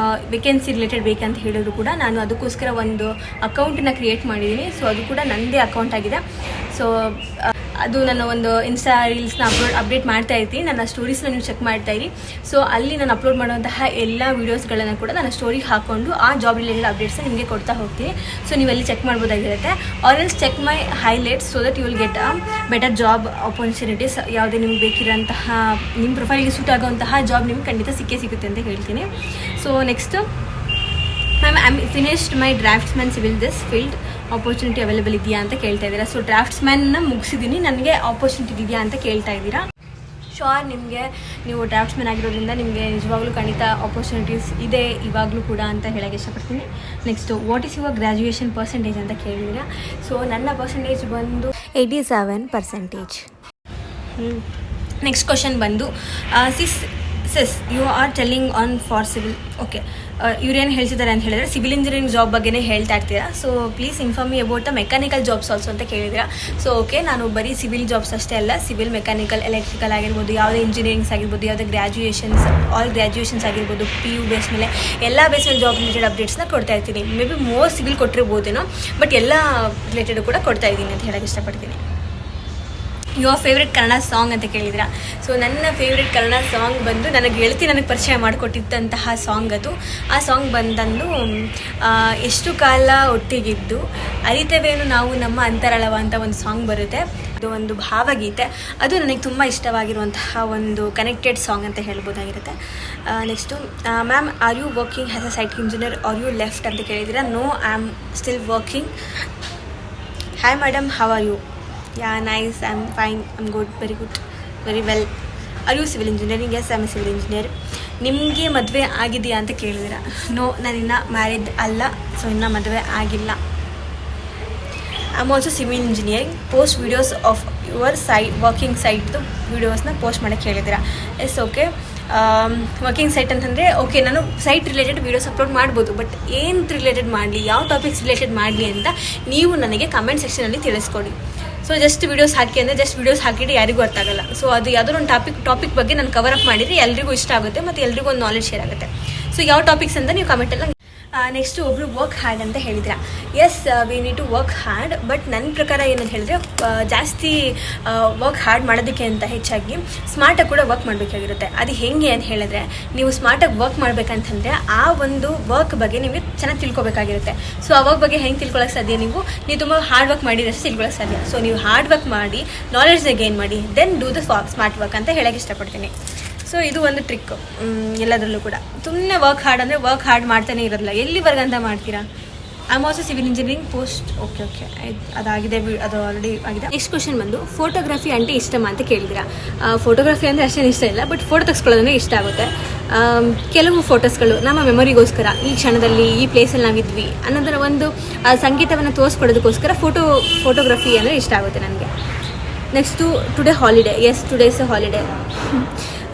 ವೇಕೆನ್ಸಿ ರಿಲೇಟೆಡ್ ಬೇಕಂತ ಹೇಳಿದ್ರು ಕೂಡ ನಾನು ಅದಕ್ಕೋಸ್ಕರ ಒಂದು ಅಕೌಂಟನ್ನು ಕ್ರಿಯೇಟ್ ಮಾಡಿದ್ದೀನಿ. ಸೊ ಅದು ಕೂಡ ನನ್ನದೇ ಅಕೌಂಟ್ ಆಗಿದೆ. ಸೊ ಅದು ನನ್ನ ಒಂದು ಇನ್ಸ್ಟಾ ರೀಲ್ಸ್ನ ಅಪ್ಡೇಟ್ ಮಾಡ್ತಾ ಇರ್ತೀನಿ. ನನ್ನ ಸ್ಟೋರೀಸ್ನ ನೀವು ಚೆಕ್ ಮಾಡ್ತಾ ಇರಿ. ಸೊ ಅಲ್ಲಿ ನಾನು ಅಪ್ಲೋಡ್ ಮಾಡುವಂತಹ ಎಲ್ಲ ವೀಡಿಯೋಸ್ಗಳನ್ನು ಕೂಡ ನನ್ನ ಸ್ಟೋರಿಗೆ ಹಾಕ್ಕೊಂಡು ಆ ಜಾಬ್ ರಿಲೇಟೆಡ್ ಅಪ್ಡೇಟ್ಸ್ನ ನಿಮಗೆ ಕೊಡ್ತಾ ಹೋಗ್ತೀನಿ. ಸೊ ನೀವೆಲ್ಲಿ ಚೆಕ್ ಮಾಡ್ಬೋದಾಗಿರುತ್ತೆ. Or else check my highlights so that you will get a better job opportunities. ಯಾವುದೇ ನಿಮ್ಗೆ ಬೇಕಿರೋಂತಹ ನಿಮ್ಮ ಪ್ರೊಫೈಲ್ಗೆ ಸೂಟ್ ಆಗುವಂತಹ ಜಾಬ್ ನಿಮ್ಗೆ ಖಂಡಿತ ಸಿಗುತ್ತೆ ಅಂತ ಹೇಳ್ತೀನಿ. So next, ma'am I am finished my draughtsman civil this field, opportunity available ಇದೆಯಾ ಅಂತ ಕೇಳ್ತಾ ಇದ್ದೀರಾ. ಸೊ ಡ್ರಾಫ್ಟ್ಸ್ಮನ್ನ ಮುಗಿಸಿದ್ದೀನಿ, ನನಗೆ ಆಪರ್ಚುನಿಟಿ ಇದೆಯಾ ಅಂತ ಕೇಳ್ತಾ ಇದ್ದೀರಾ. ಶೋರ್, ನೀವು ಡ್ರಾಫ್ಟ್ಸ್ಮನ್ ಆಗಿರೋದ್ರಿಂದ ನಿಮಗೆ ನಿಜವಾಗ್ಲೂ ಖಂಡಿತ ಆಪರ್ಚುನಿಟೀಸ್ ಇದೆ ಇವಾಗಲೂ ಕೂಡ ಅಂತ ಹೇಳೋಕ್ಕೆ ಇಷ್ಟಪಡ್ತೀನಿ. Next, what is your graduation percentage ಅಂತ ಕೇಳಿದ್ದೀರಾ. ಸೊ ನನ್ನ ಪರ್ಸೆಂಟೇಜ್ ಬಂದು 87%. ನೆಕ್ಸ್ಟ್ ಕ್ವಶನ್ ಬಂದು, sis you are telling on for civil. Okay, ಇವ್ರೇನು ಹೇಳ್ತಿದ್ದಾರೆ ಅಂತ ಹೇಳಿದ್ರೆ ಸಿವಿಲ್ ಇಂಜಿನಿಯರಿಂಗ್ ಜಾಬ್ ಬಗ್ಗೆನೇ ಹೇಳ್ತಾ ಇರ್ತೀರಾ. So please inform me about the mechanical jobs also ಅಂತ ಕೇಳಿದ್ದೀರಾ. ಸೊ ಓಕೆ, ನಾನು ಬರೀ ಸಿವಿಲ್ ಜಾಬ್ಸ್ ಅಷ್ಟೇ ಅಲ್ಲ, ಸಿವಿಲ್, ಮೆಕ್ಯಾನಿಕಲ್, ಎಲೆಕ್ಟ್ರಿಕಲ್ ಆಗಿರ್ಬೋದು, ಯಾವುದೇ ಇಂಜಿನಿಯರಿಂಗ್ಸ್ ಆಗಿರ್ಬೋದು, ಯಾವುದೇ ಆಲ್ ಗ್ರ್ಯಾಜುಯೇಷನ್ಸ್ ಆಗಿರ್ಬೋದು, PU ಬೇಸ್ ಮೇಲೆ ಎಲ್ಲ ಬೇಸ್ ಮೇಲೆ ಜಾಬ್ ರಿಲೇಟೆಡ್ ಅಪ್ಡೇಟ್ಸ್ನ ಕೊಡ್ತಾ ಇರ್ತೀನಿ. ಮೇ ಬಿ ಮೋರ್ ಸಿವಿಲ್ ಕೊಟ್ಟಿರ್ಬೋದೇನೋ, ಬಟ್ ಎಲ್ಲ ರಿಲೇಟೆಡ್ ಕೂಡ ಕೊಡ್ತಾ ಇದ್ದೀನಿ ಅಂತ ಹೇಳೋಕ್ಕೆ ಇಷ್ಟಪಡ್ತೀನಿ. ಯುವರ್ ಫೇವ್ರೆಟ್ ಕನ್ನಡ ಸಾಂಗ್ ಅಂತ ಕೇಳಿದಿರಾ. ಸೊ ನನ್ನ ಫೇವ್ರೆಟ್ ಕನ್ನಡ ಸಾಂಗ್ ಬಂದು ನನಗೆ ಪರಿಚಯ ಮಾಡಿಕೊಟ್ಟಿದ್ದಂತಹ ಸಾಂಗ್ ಅದು. ಆ ಸಾಂಗ್ ಬಂದು ಎಷ್ಟು ಕಾಲ ಒಟ್ಟಿಗಿದ್ದು ಅರಿತವೇನು ನಾವು ನಮ್ಮ ಅಂತರಾಳವ ಅಂತ ಒಂದು ಸಾಂಗ್ ಬರುತ್ತೆ. ಅದು ಒಂದು ಭಾವಗೀತೆ. ಅದು ನನಗೆ ತುಂಬ ಇಷ್ಟವಾಗಿರುವಂತಹ ಒಂದು ಕನೆಕ್ಟೆಡ್ ಸಾಂಗ್ ಅಂತ ಹೇಳ್ಬೋದಾಗಿರುತ್ತೆ. Next, ma'am are you working as a site engineer are you left ಅಂತ ಕೇಳಿದಿರಾ. No, I am still working. Hi madam, how are you? Yeah, nice. I'm fine. I'm good. Very good. Very well. Are you civil engineering? Yes, I'm a civil engineer. ನಿಮಗೆ ಮದುವೆ ಆಗಿದೆಯಾ ಅಂತ ಕೇಳಿದಿರಾ. No, ನಾನಿನ್ನು married ಅಲ್ಲ. So ಇನ್ನೂ ಮದುವೆ ಆಗಿಲ್ಲ. I am also civil engineering. Post videos of your working ಸೈಟ್ದು ವೀಡಿಯೋಸ್ನ ಪೋಸ್ಟ್ ಮಾಡೋಕ್ಕೆ ಹೇಳಿದಿರಾ. Yes, okay. ವರ್ಕಿಂಗ್ ಸೈಟ್ ಅಂತಂದರೆ ಓಕೆ, ನಾನು ಸೈಟ್ ರಿಲೇಟೆಡ್ ವೀಡಿಯೋಸ್ ಅಪ್ಲೋಡ್ ಮಾಡ್ಬೋದು. ಬಟ್ ಏನು ರಿಲೇಟೆಡ್ ಮಾಡಲಿ, ಯಾವ ಟಾಪಿಕ್ಸ್ ರಿಲೇಟೆಡ್ ಮಾಡಲಿ ಅಂತ ನೀವು ನನಗೆ ಕಮೆಂಟ್ ಸೆಕ್ಷನಲ್ಲಿ ತಿಳಿಸ್ಕೊಡಿ. ಸೊ ಜಸ್ಟ್ ವೀಡಿಯೋಸ್ ಹಾಕಿ ಅಂದರೆ ಜಸ್ಟ್ ವೀಡಿಯೋಸ್ ಹಾಕಿದ್ರೆ ಯಾರಿಗೂ ಅರ್ಥ ಆಗಲ್ಲ. ಸೊ ಅದು ಯಾವುದೋ ಒಂದು ಟಾಪಿಕ್ ಬಗ್ಗೆ ನಾನು ಕವರ್ ಅಪ್ ಮಾಡಿದರೆ ಎಲ್ರಿಗೂ ಇಷ್ಟ ಆಗುತ್ತೆ ಮತ್ತು ಎಲ್ರಿಗೂ ಒಂದು ನಾಲೆಡ್ಜ್ ಶೇರ್ ಆಗುತ್ತೆ. ಸೊ ಯಾವ ಟಾಪಿಕ್ಸ್ ಅಂತ ನೀವು ಕಮೆಂಟೆಲ್ಲ. ನೆಕ್ಸ್ಟು, ಒಬ್ಬರು ವರ್ಕ್ ಹಾರ್ಡ್ ಅಂತ ಹೇಳಿದಿರಾ. Yes, we need to work hard. But ನನ್ನ ಪ್ರಕಾರ ಏನಂತ ಹೇಳಿದ್ರೆ, ಜಾಸ್ತಿ ವರ್ಕ್ ಹಾರ್ಡ್ ಮಾಡೋದಕ್ಕೆ ಅಂತ ಹೆಚ್ಚಾಗಿ ಸ್ಮಾರ್ಟಾಗಿ ಕೂಡ ವರ್ಕ್ ಮಾಡಬೇಕಾಗಿರುತ್ತೆ. ಅದು ಹೇಗೆ ಅಂತ ಹೇಳಿದ್ರೆ, ನೀವು ಸ್ಮಾರ್ಟಾಗಿ ವರ್ಕ್ ಮಾಡಬೇಕಂತಂದರೆ ಆ ಒಂದು ವರ್ಕ್ ಬಗ್ಗೆ ನಿಮಗೆ ಚೆನ್ನಾಗಿ ತಿಳ್ಕೊಬೇಕಾಗಿರುತ್ತೆ. ಸೊ ಆ ವರ್ಕ್ ಬಗ್ಗೆ ಹೆಂಗೆ ತಿಳ್ಕೊಳ್ಳೋಕೆ ಸಾಧ್ಯ? ನೀವು ತುಂಬ ಹಾರ್ಡ್ ವರ್ಕ್ ಮಾಡಿದಷ್ಟು ತಿಳ್ಕೊಳ್ಳೋಕೆ ಸಾಧ್ಯ. ಸೊ ನೀವು ಹಾರ್ಡ್ ವರ್ಕ್ ಮಾಡಿ ನಾಲೆಡ್ಜ್ನ ಗೇನ್ ಮಾಡಿ, then do the smart work ಅಂತ ಹೇಳೋಕ್ಕೆ ಇಷ್ಟಪಡ್ತೀನಿ. ಸೊ ಇದು ಒಂದು ಟ್ರಿಕ್ ಎಲ್ಲದರಲ್ಲೂ ಕೂಡ. ಸುಮ್ಮನೆ ವರ್ಕ್ ಹಾರ್ಡ್ ಅಂದರೆ ವರ್ಕ್ ಹಾರ್ಡ್ ಮಾಡ್ತಾನೆ ಇರೋದಿಲ್ಲ. ಎಲ್ಲಿವರೆಗೆ ಅಂತ ಮಾಡ್ತೀರಾ? I am also civil engineering post. Okay ಅದಾಗಿದೆ, ಅದು ಆಲ್ರೆಡಿ ಆಗಿದೆ. ನೆಕ್ಸ್ಟ್ ಕ್ವಶನ್ ಬಂದು ಫೋಟೋಗ್ರಫಿ అంటే ಇಷ್ಟಮಾ ಅಂತ ಕೇಳಿದಿರಾ. ಫೋಟೋಗ್ರಫಿ ಅಂದರೆ ಅಷ್ಟೇನು ಇಷ್ಟ ಇಲ್ಲ, ಬಟ್ ಫೋಟೋ ತೆಗೆಸ್ಕೊಳ್ಳೋದೇ ಇಷ್ಟ ಆಗುತ್ತೆ. ಕೆಲವು ಫೋಟೋಸ್ಗಳು ನಮ್ಮ ಮೆಮೊರಿಗೋಸ್ಕರ ಈ ಕ್ಷಣದಲ್ಲಿ ಈ ಪ್ಲೇಸಲ್ಲಿ ನಾವಿದ್ವಿ ಅನ್ನೋದರ ಒಂದು ಸಂಗೀತವನ್ನು ತೋರಿಸ್ಕೊಡೋದಕ್ಕೋಸ್ಕರ ಫೋಟೋಗ್ರಫಿ ಅಂದರೆ ಇಷ್ಟ ಆಗುತ್ತೆ ನನಗೆ. Next today holiday. Yes, today is a holiday.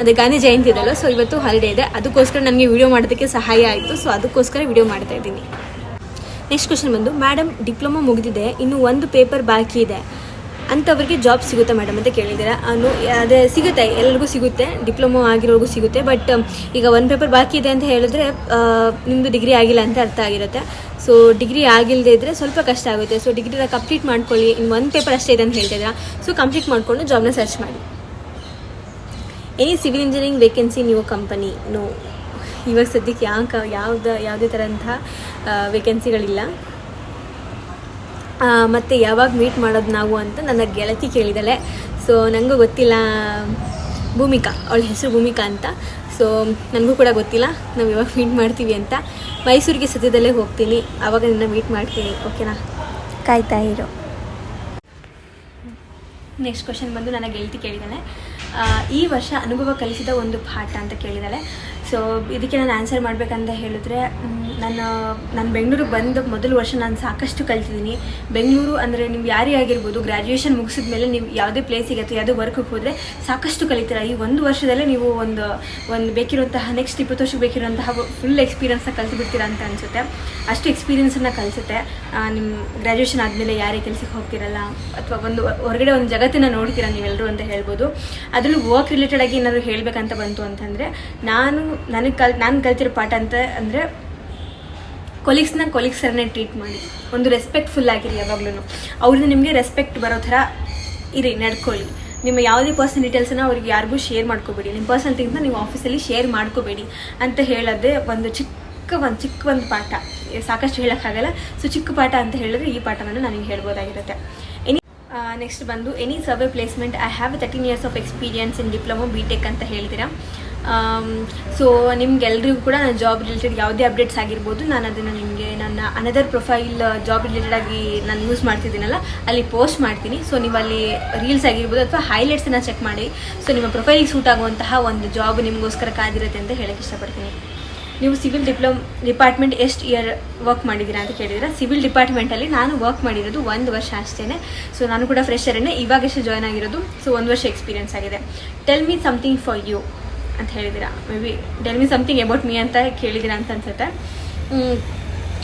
ಅದೇ ಗಾಂಧಿ ಜಯಂತಿ ಇದೆಯಲ್ಲ, ಸೊ ಇವತ್ತು ಹಾಲಿಡೇ ಇದೆ. ಅದಕ್ಕೋಸ್ಕರ ನನಗೆ ವಿಡಿಯೋ ಮಾಡೋದಕ್ಕೆ ಸಹಾಯ ಆಯಿತು, ಸೊ ಅದಕ್ಕೋಸ್ಕರ ವಿಡಿಯೋ ಮಾಡ್ತಾ ಇದ್ದೀನಿ. ನೆಕ್ಸ್ಟ್ ಕ್ವಶನ್ ಬಂದು ಮೇಡಮ್ ಡಿಪ್ಲೊಮಾ ಮುಗಿದಿದೆ, ಇನ್ನು ಒಂದು ಪೇಪರ್ ಬಾಕಿ ಇದೆ, ಅಂಥವ್ರಿಗೆ ಜಾಬ್ ಸಿಗುತ್ತಾ ಮೇಡಮ್ ಅಂತ ಕೇಳಿದ್ದೀರಾ. ಅದೇ ಸಿಗುತ್ತೆ, ಎಲ್ಲರಿಗೂ ಸಿಗುತ್ತೆ, ಡಿಪ್ಲೊಮಾ ಆಗಿರೋರ್ಗೂ ಸಿಗುತ್ತೆ. ಬಟ್ ಈಗ ಒಂದು ಪೇಪರ್ ಬಾಕಿ ಇದೆ ಅಂತ ಹೇಳಿದ್ರೆ ನಿಮ್ಮದು ಡಿಗ್ರಿ ಆಗಿಲ್ಲ ಅಂತ ಅರ್ಥ ಆಗಿರುತ್ತೆ. ಸೊ ಡಿಗ್ರಿ ಆಗಿಲ್ಲದೆ ಇದ್ದರೆ ಸ್ವಲ್ಪ ಕಷ್ಟ ಆಗುತ್ತೆ. ಸೊ ಡಿಗ್ರಿನ ಕಂಪ್ಲೀಟ್ ಮಾಡ್ಕೊಳ್ಳಿ, ಇನ್ನು ಒಂದು ಪೇಪರ್ ಅಷ್ಟೇ ಇದೆ ಅಂತ ಹೇಳ್ತಿದ್ದೀರಾ. ಸೊ ಕಂಪ್ಲೀಟ್ ಮಾಡಿಕೊಂಡು ಜಾಬ್ನ ಸರ್ಚ್ ಮಾಡಿ. Any civil engineering vacancy new company? No, ಇವಾಗ ಸದ್ಯಕ್ಕೆ ಯಾವುದೇ ಥರಂತಹ ವೇಕೆನ್ಸಿಗಳಿಲ್ಲ. ಮತ್ತು ಯಾವಾಗ ಮೀಟ್ ಮಾಡೋದು ನಾವು ಅಂತ ನನ್ನ ಗೆಳತಿ ಕೇಳಿದ್ದಾಳೆ. ಸೊ ನನಗೂ ಗೊತ್ತಿಲ್ಲ, ಭೂಮಿಕಾ, ಅವಳ ಹೆಸರು ಭೂಮಿಕಾ ಅಂತ. ಸೊ ನನಗೂ ಕೂಡ ಗೊತ್ತಿಲ್ಲ ನಾವು ಯಾವಾಗ ಮೀಟ್ ಮಾಡ್ತೀವಿ ಅಂತ. ಮೈಸೂರಿಗೆ ಸದ್ಯದಲ್ಲೇ ಹೋಗ್ತೀನಿ, ಆವಾಗ ನಿನ್ನ ಮೀಟ್ ಮಾಡ್ತೀನಿ, ಓಕೆನಾ? ಕಾಯ್ತಾ ಇರೋ. ನೆಕ್ಸ್ಟ್ ಕ್ವಶನ್ ಬಂದು ನನ್ನ ಗೆಳತಿ ಕೇಳಿದ್ದಾಳೆ, ಈ ವರ್ಷ ಅನುಭವ ಕಲಿಸಿದ ಒಂದು ಪಾಠ ಅಂತ ಕೇಳಿದ್ದಾಳೆ. ಸೊ ಇದಕ್ಕೆ ನಾನು ಆನ್ಸರ್ ಮಾಡಬೇಕಂತ ಹೇಳಿದ್ರೆ, ನಾನು ಬೆಂಗಳೂರಿಗೆ ಬಂದ ಮೊದಲ ವರ್ಷ ನಾನು ಸಾಕಷ್ಟು ಕಲ್ತಿದ್ದೀನಿ. ಬೆಂಗಳೂರು ಅಂದರೆ ನೀವು ಯಾರೇ ಆಗಿರ್ಬೋದು, ಗ್ರ್ಯಾಜುಯೇಷನ್ ಮುಗಿಸಿದ ಮೇಲೆ ನೀವು ಯಾವುದೇ ಪ್ಲೇಸಿಗೆ ಅಥವಾ ಯಾವುದೇ ವರ್ಕಿಗೆ ಹೋದರೆ ಸಾಕಷ್ಟು ಕಲಿತೀರ. ಈ ಒಂದು ವರ್ಷದಲ್ಲೇ ನೀವು ಒಂದು ಬೇಕಿರುವಂತಹ ನೆಕ್ಸ್ಟ್ 20 ವರ್ಷಕ್ಕೆ ಬೇಕಿರುವಂತಹ ಫುಲ್ ಎಕ್ಸ್ಪೀರಿಯನ್ಸ್ನ ಕಲಿತು ಬಿಡ್ತೀರಾ ಅಂತ ಅನಿಸುತ್ತೆ. ಅಷ್ಟು ಎಕ್ಸ್ಪೀರಿಯನ್ಸನ್ನು ಕಲಿಸುತ್ತೆ. ನಿಮ್ಮ ಗ್ರ್ಯಾಜುಯೇಷನ್ ಆದಮೇಲೆ ಯಾರೇ ಕೆಲಸಕ್ಕೆ ಹೋಗ್ತಿರಲ್ಲ ಅಥವಾ ಹೊರಗಡೆ ಒಂದು ಜಗತ್ತನ್ನು ನೋಡ್ತೀರಾ ನೀವೆಲ್ಲರೂ ಅಂತ ಹೇಳ್ಬೋದು. ಅದರಲ್ಲೂ ವರ್ಕ್ ರಿಲೇಟೆಡ್ ಆಗಿ ಏನಾದರೂ ಹೇಳಬೇಕಂತ ಬಂತು ಅಂತಂದರೆ, ನಾನು ಕಲ್ತಿರೋ ಪಾಠ ಅಂತ ಅಂದರೆ ಕೊಲೀಗ್ಸರನ್ನೇ ಟ್ರೀಟ್ ಮಾಡಿ, ಒಂದು ರೆಸ್ಪೆಕ್ಟ್ಫುಲ್ ಆಗಿರಿ ಯಾವಾಗಲೂ. ಅವ್ರಿಂದ ನಿಮಗೆ ರೆಸ್ಪೆಕ್ಟ್ ಬರೋ ಥರ ಇರಿ, ನಡ್ಕೊಳ್ಳಿ. ನಿಮ್ಮ ಯಾವುದೇ ಪರ್ಸನಲ್ ಡೀಟೇಲ್ಸನ್ನು ಅವ್ರಿಗೆ ಯಾರಿಗೂ ಶೇರ್ ಮಾಡ್ಕೋಬೇಡಿ. ನಿಮ್ಮ ಪರ್ಸನಲ್ ಥಿಂಗ್ಸ್ನ ನೀವು ಆಫೀಸಲ್ಲಿ ಶೇರ್ ಮಾಡ್ಕೋಬೇಡಿ ಅಂತ ಹೇಳೋದೇ ಒಂದು ಚಿಕ್ಕ ಒಂದು ಪಾಠ. ಸಾಕಷ್ಟು ಹೇಳೋಕ್ಕಾಗಲ್ಲ. ಸೊ ಚಿಕ್ಕ ಪಾಠ ಅಂತ ಹೇಳಿದ್ರೆ ಈ ಪಾಠವನ್ನು ನನಗೆ ಹೇಳ್ಬೋದಾಗಿರುತ್ತೆ. ನೆಕ್ಸ್ಟ್ ಬಂದು any survey placement? I have 13 years of experience in diploma BTech ಅಂತ ಹೇಳ್ತೀರಾ. ಸೊ ನಿಮ್ಗೆಲ್ರಿಗೂ ಕೂಡ ನಾನು ಜಾಬ್ ರಿಲೇಟೆಡ್ ಯಾವುದೇ ಅಪ್ಡೇಟ್ಸ್ ಆಗಿರ್ಬೋದು, ನಾನು ಅದನ್ನು ನಿಮಗೆ ನನ್ನ ಅನದರ್ ಪ್ರೊಫೈಲ್ ಜಾಬ್ ರಿಲೇಟೆಡಾಗಿ ನಾನು ಯೂಸ್ ಮಾಡ್ತಿದ್ದೀನಲ್ಲ, ಅಲ್ಲಿ ಪೋಸ್ಟ್ ಮಾಡ್ತೀನಿ. ಸೊ ನೀವು ಅಲ್ಲಿ ರೀಲ್ಸ್ ಆಗಿರ್ಬೋದು ಅಥವಾ ಹೈಲೈಟ್ಸನ್ನು ಚೆಕ್ ಮಾಡಿ. ಸೊ ನಿಮ್ಮ ಪ್ರೊಫೈಲಿಗೆ ಸೂಟ್ ಆಗುವಂತಹ ಒಂದು ಜಾಬ್ ನಿಮಗೋಸ್ಕರ ಕಾದಿರುತ್ತೆ ಅಂತ ಹೇಳೋಕ್ಕೆ ಇಷ್ಟಪಡ್ತೀನಿ. ನೀವು ಸಿವಿಲ್ ಡಿಪಾರ್ಟ್ಮೆಂಟ್ ಎಷ್ಟು ಇಯರ್ ವರ್ಕ್ ಮಾಡಿದ್ದೀರಾ ಅಂತ ಕೇಳಿದ್ರೆ, ಸಿವಿಲ್ ಡಿಪಾರ್ಟ್ಮೆಂಟಲ್ಲಿ ನಾನು ವರ್ಕ್ ಮಾಡಿರೋದು 1 ವರ್ಷ ಅಷ್ಟೇ. ಸೊ ನಾನು ಕೂಡ ಫ್ರೆಶರನ್ನೇ, ಇವಾಗಷ್ಟೇ ಜಾಯ್ನ್ ಆಗಿರೋದು. ಸೊ 1 ವರ್ಷ ಎಕ್ಸ್ಪೀರಿಯನ್ಸ್ ಆಗಿದೆ. Tell me something for you ಅಂತ ಹೇಳಿದ್ದೀರಾ. Maybe tell me something about me ಅಂತ ಕೇಳಿದ್ದೀರಾ ಅಂತ ಅನ್ಸುತ್ತೆ.